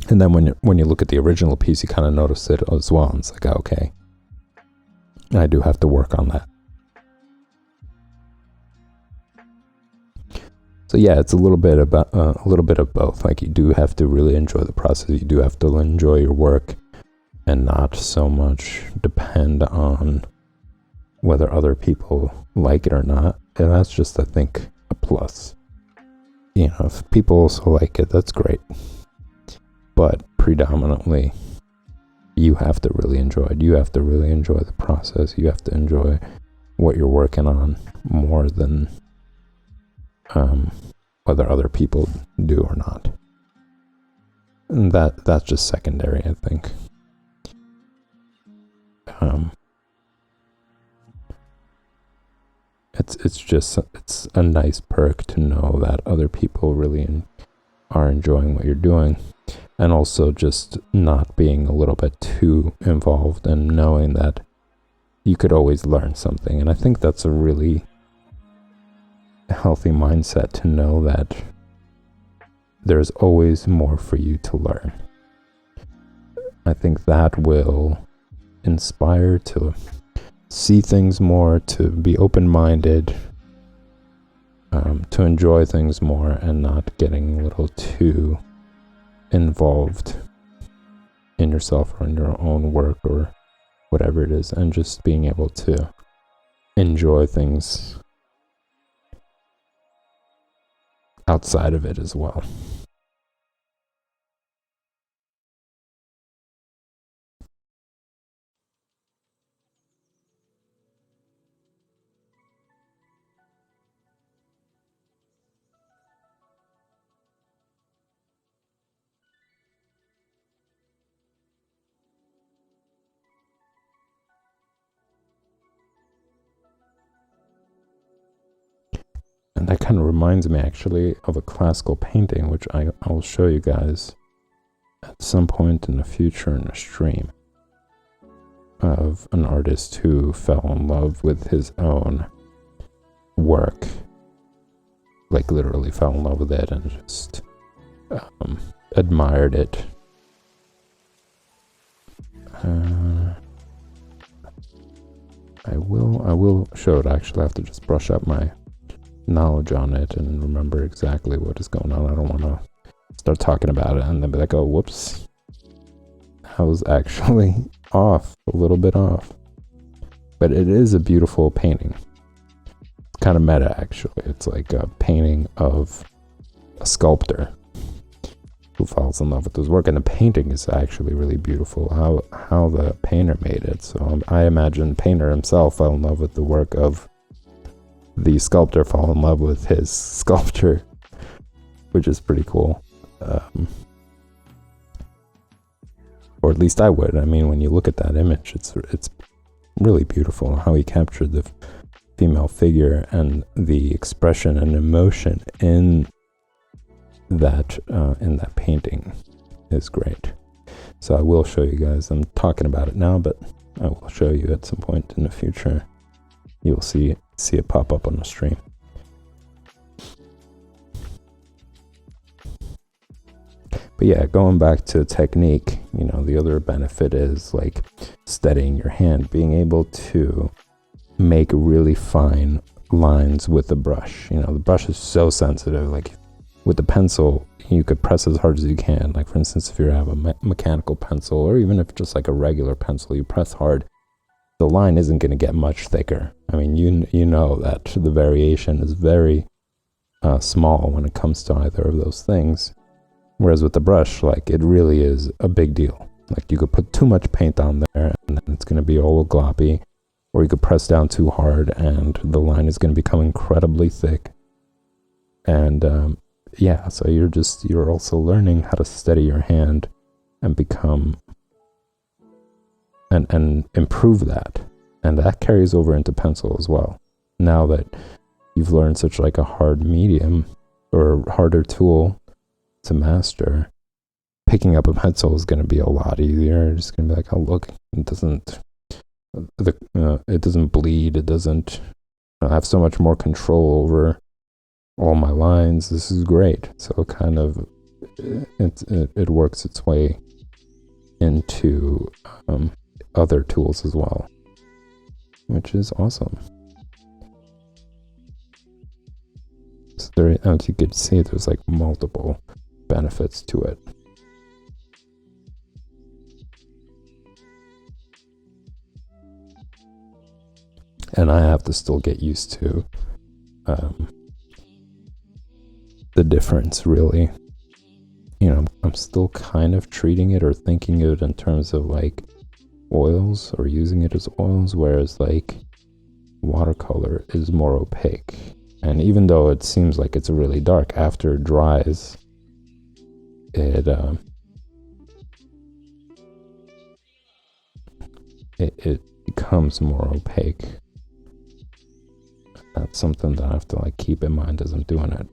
And then when you look at the original piece, you kind of notice it as well. And it's like, okay, I do have to work on that. So yeah, it's a little bit of both. Like, you do have to really enjoy the process. You do have to enjoy your work and not so much depend on whether other people like it or not. And that's just, I think, a plus. You know, if people also like it, that's great. But predominantly, you have to really enjoy it. You have to really enjoy the process. You have to enjoy what you're working on more than whether other people do or not. And that's just secondary, I think. It's a nice perk to know that other people really are enjoying what you're doing. And also just not being a little bit too involved and knowing that you could always learn something. And I think that's a really healthy mindset, to know that there's always more for you to learn. I think that will inspire to see things more, to be open-minded, to enjoy things more and not getting a little too involved in yourself or in your own work or whatever it is, and just being able to enjoy things outside of it as well. And that kind of reminds me actually of a classical painting, which I will show you guys at some point in the future in a stream, of an artist who fell in love with his own work, like literally fell in love with it and just admired it. I will show it. Actually, I have to just brush up my knowledge on it and remember exactly what is going on. I don't want to start talking about it and then be like, oh, whoops. I was actually off, a little bit off. But it is a beautiful painting. It's kind of meta, actually. It's like a painting of a sculptor who falls in love with his work. And the painting is actually really beautiful, how the painter made it. So I imagine the painter himself fell in love with the work of the sculptor, fall in love with his sculpture, which is pretty cool. Or at least I would. I mean, when you look at that image, it's really beautiful how he captured the female figure and the expression and emotion in that painting is great. So I will show you guys. I'm talking about it now, but I will show you at some point in the future. You'll see it pop up on the stream. But yeah, going back to technique, you know, the other benefit is like steadying your hand, being able to make really fine lines with the brush. You know, the brush is so sensitive. Like with the pencil, you could press as hard as you can. Like for instance, if you have a mechanical pencil, or even if just like a regular pencil, you press hard, the line isn't going to get much thicker. I mean, you know that the variation is very small when it comes to either of those things. Whereas with the brush, like, it really is a big deal. Like, you could put too much paint on there and then it's going to be all gloppy, or you could press down too hard and the line is going to become incredibly thick. And yeah, so you're also learning how to steady your hand and become and improve that. And that carries over into pencil as well. Now that you've learned such like a hard medium or harder tool to master, picking up a pencil is going to be a lot easier. It's going to be like, oh look, it doesn't bleed, it doesn't have so much more control over all my lines. This is great. So kind of it works its way into other tools as well, which is awesome. So there, as you could see, there's like multiple benefits to it. And I have to still get used to the difference, really. You know, I'm still kind of treating it or thinking of it in terms of like oils or using it as oils, whereas like watercolor is more opaque. And even though it seems like it's really dark, after it dries, it becomes more opaque. That's something that I have to like keep in mind as I'm doing it.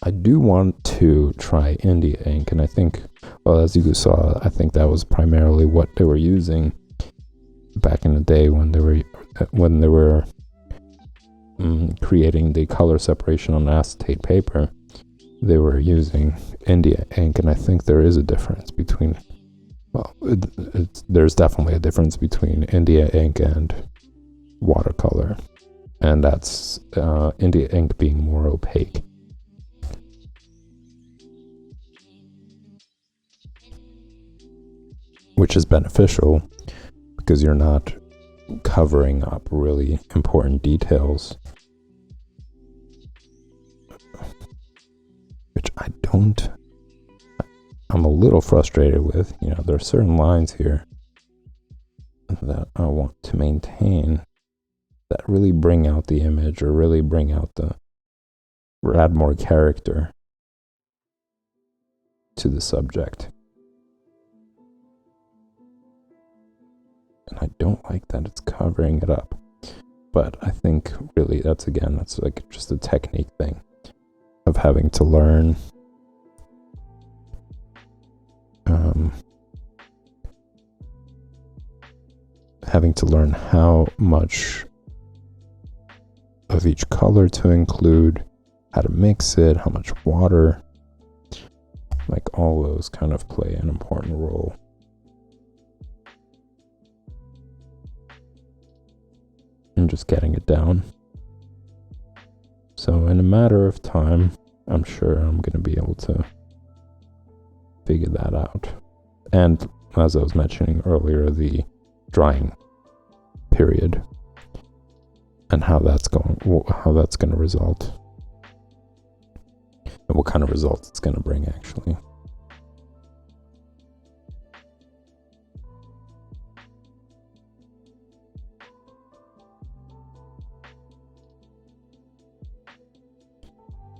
I do want to try India ink, and I think, well, as you saw, I think that was primarily what they were using back in the day when they were creating the color separation on acetate paper. They were using India ink, and I think there is a difference between, well, there's definitely a difference between India ink and watercolor, and that's India ink being more opaque. Which is beneficial because you're not covering up really important details, which I'm a little frustrated with. You know, there are certain lines here that I want to maintain that really bring out the image or really bring out or add more character to the subject. And I don't like that it's covering it up. But I think really that's like just a technique thing of having to learn how much of each color to include, how to mix it, how much water, like all those kind of play an important role and just getting it down. So in a matter of time, I'm sure I'm going to be able to figure that out. And as I was mentioning earlier, the drying period and how that's going to result, and what kind of results it's going to bring actually.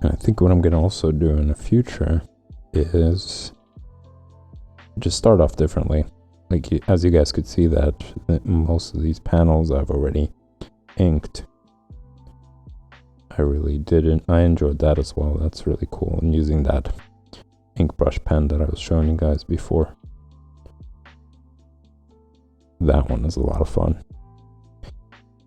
And I think what I'm going to also do in the future is just start off differently. Like, as you guys could see, that most of these panels I've already inked. I really didn't. I enjoyed that as well. That's really cool. And using that ink brush pen that I was showing you guys before. That one is a lot of fun.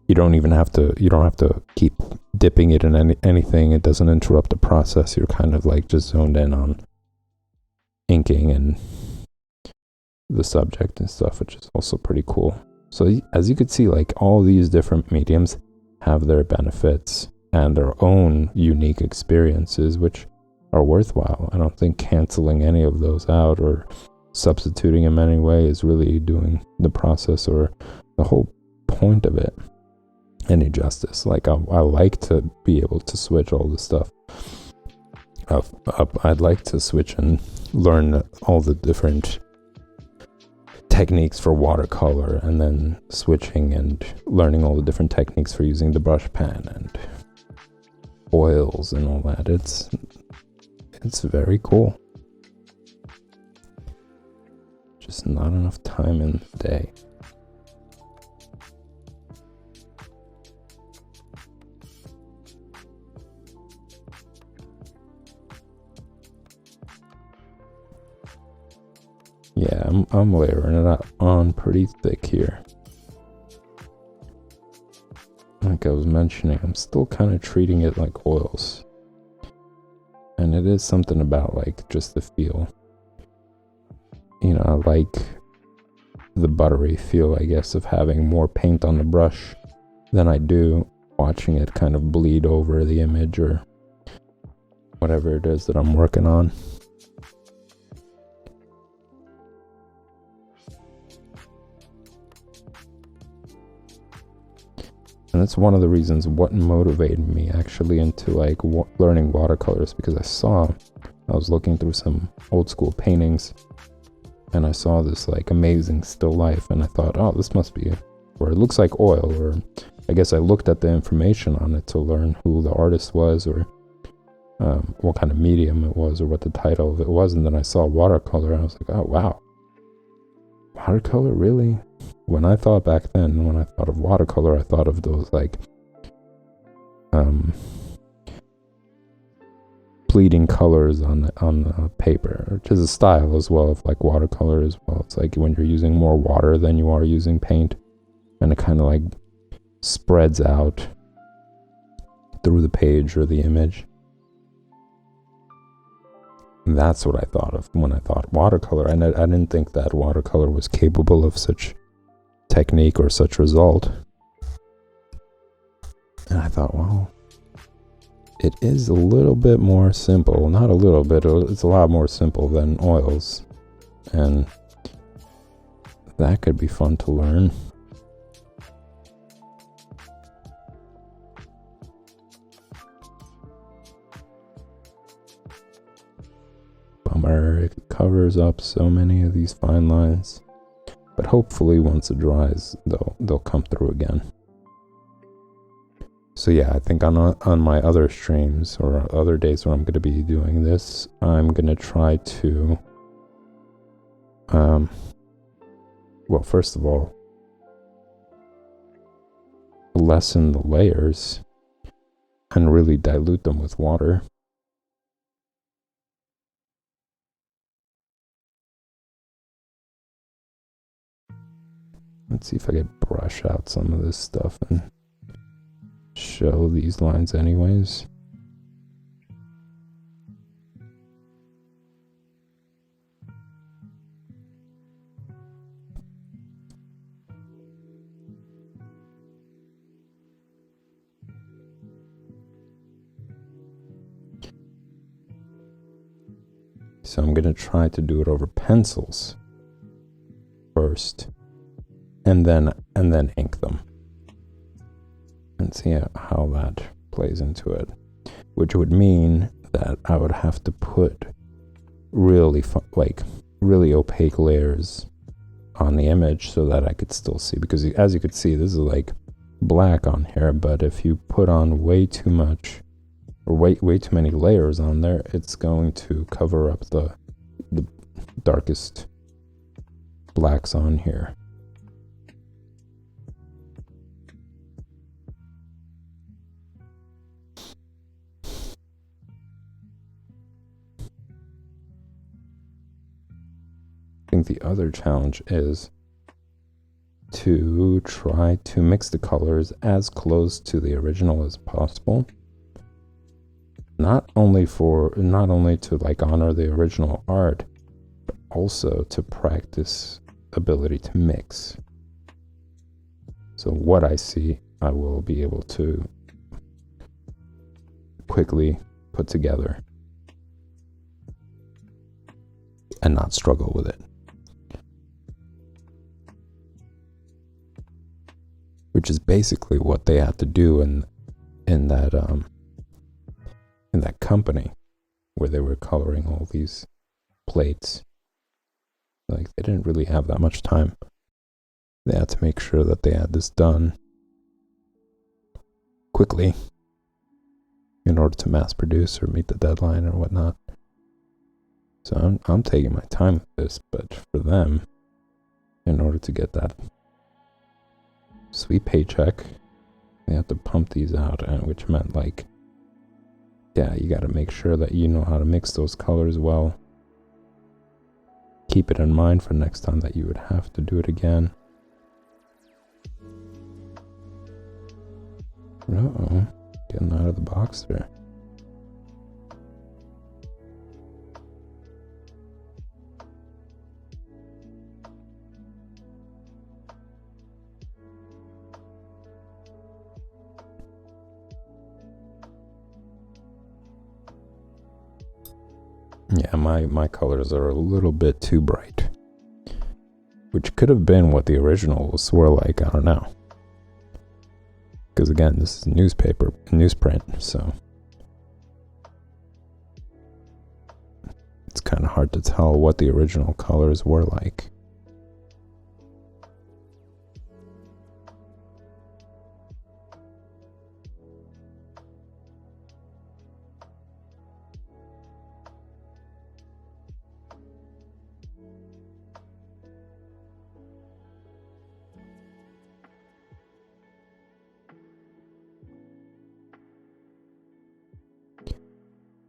You don't have to keep dipping it in anything. It doesn't interrupt the process. You're kind of like just zoned in on inking and the subject and stuff, which is also pretty cool. So as you could see, like, all these different mediums have their benefits and their own unique experiences, which are worthwhile. I don't think canceling any of those out or substituting in any way is really doing the process or the whole point of it any justice. Like, I like to be able to switch all the stuff up. I'd like to switch and learn all the different techniques for watercolor, and then switching and learning all the different techniques for using the brush pen and oils and all that. It's very cool. Just not enough time in the day. Yeah, I'm layering it up on pretty thick here. Like I was mentioning, I'm still kind of treating it like oils. And it is something about, like, just the feel. You know, I like the buttery feel, I guess, of having more paint on the brush than I do watching it kind of bleed over the image or whatever it is that I'm working on. And that's one of the reasons what motivated me actually into, like, learning watercolors, because I was looking through some old school paintings and I saw this, like, amazing still life, and I thought, oh, this must be, or it looks like oil, or I guess I looked at the information on it to learn who the artist was, or what kind of medium it was, or what the title of it was, and then I saw watercolor and I was like, oh wow, watercolor, really? When I thought back then, when I thought of watercolor, I thought of those, like, bleeding colors on the paper, which is a style as well of, like, watercolor as well. It's like when you're using more water than you are using paint, and it kind of, like, spreads out through the page or the image. And that's what I thought of when I thought watercolor, and I didn't think that watercolor was capable of such technique or such result. And I thought, well, it is a little bit more simple. Not a little bit, it's a lot more simple than oils, and that could be fun to learn. Bummer, it covers up so many of these fine lines, but hopefully once it dries, they'll come through again. So yeah, I think on my other streams or other days where I'm going to be doing this, I'm going to try to, well, first of all, lessen the layers and really dilute them with water. Let's see if I can brush out some of this stuff and show these lines anyways. So I'm going to try to do it over pencils first, and then ink them, and see how that plays into it. Which would mean that I would have to put really opaque layers on the image so that I could still see, because as you could see, this is like black on here, but if you put on way too much or way too many layers on there, it's going to cover up the darkest blacks on here. I think the other challenge is to try to mix the colors as close to the original as possible. Not only to like honor the original art, but also to practice ability to mix. So what I see, I will be able to quickly put together and not struggle with it. Which is basically what they had to do in that company where they were coloring all these plates. Like, they didn't really have that much time. They had to make sure that they had this done quickly in order to mass produce or meet the deadline or whatnot. So I'm taking my time with this, but for them, in order to get that sweet paycheck, they have to pump these out, and which meant, like, yeah, you got to make sure that you know how to mix those colors well. Keep it in mind for next time that you would have to do it again. Uh-oh, getting out of the box there. Yeah, my colors are a little bit too bright. Which could have been what the originals were like, I don't know. Because again, this is newsprint, so it's kind of hard to tell what the original colors were like.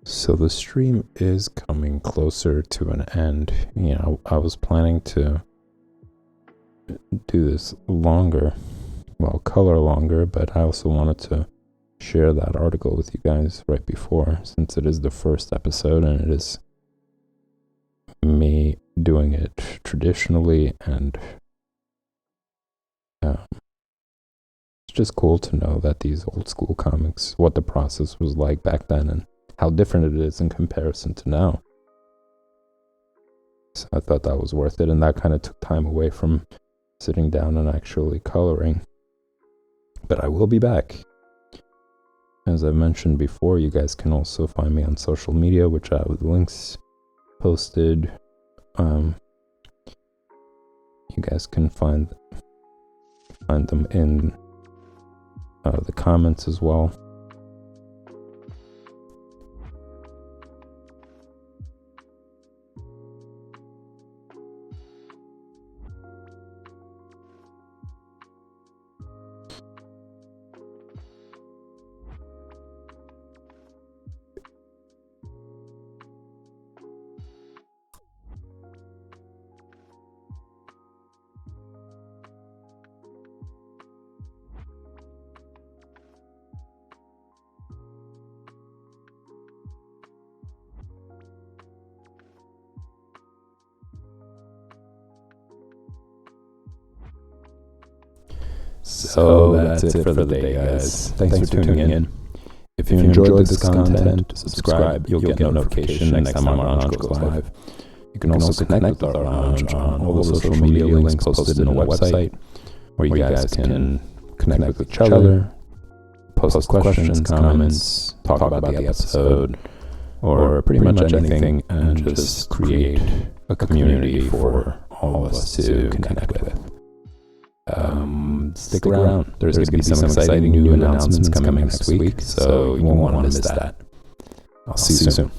So the stream is coming closer to an end. You know, I was planning to do this longer, well, color longer, but I also wanted to share that article with you guys right before, since it is the first episode and it is me doing it traditionally, and it's just cool to know that these old school comics, what the process was like back then and how different it is in comparison to now. So I thought that was worth it, and that kind of took time away from sitting down and actually coloring. But I will be back. As I mentioned before, you guys can also find me on social media, which I have links posted. You guys can find them in the comments as well. So that's it for the day, guys. Thanks for tuning in. If you enjoyed this content, subscribe. You'll get notification next time our lounge goes live. You can also connect with our lounge on all the social media links posted in the website, where you guys can connect with each other, post questions, comments, talk about the episode, or pretty much anything, and just create a community for all of us to connect with. Stick around. There's going to be some exciting new announcements coming next week, so you won't want to miss that. I'll see you soon.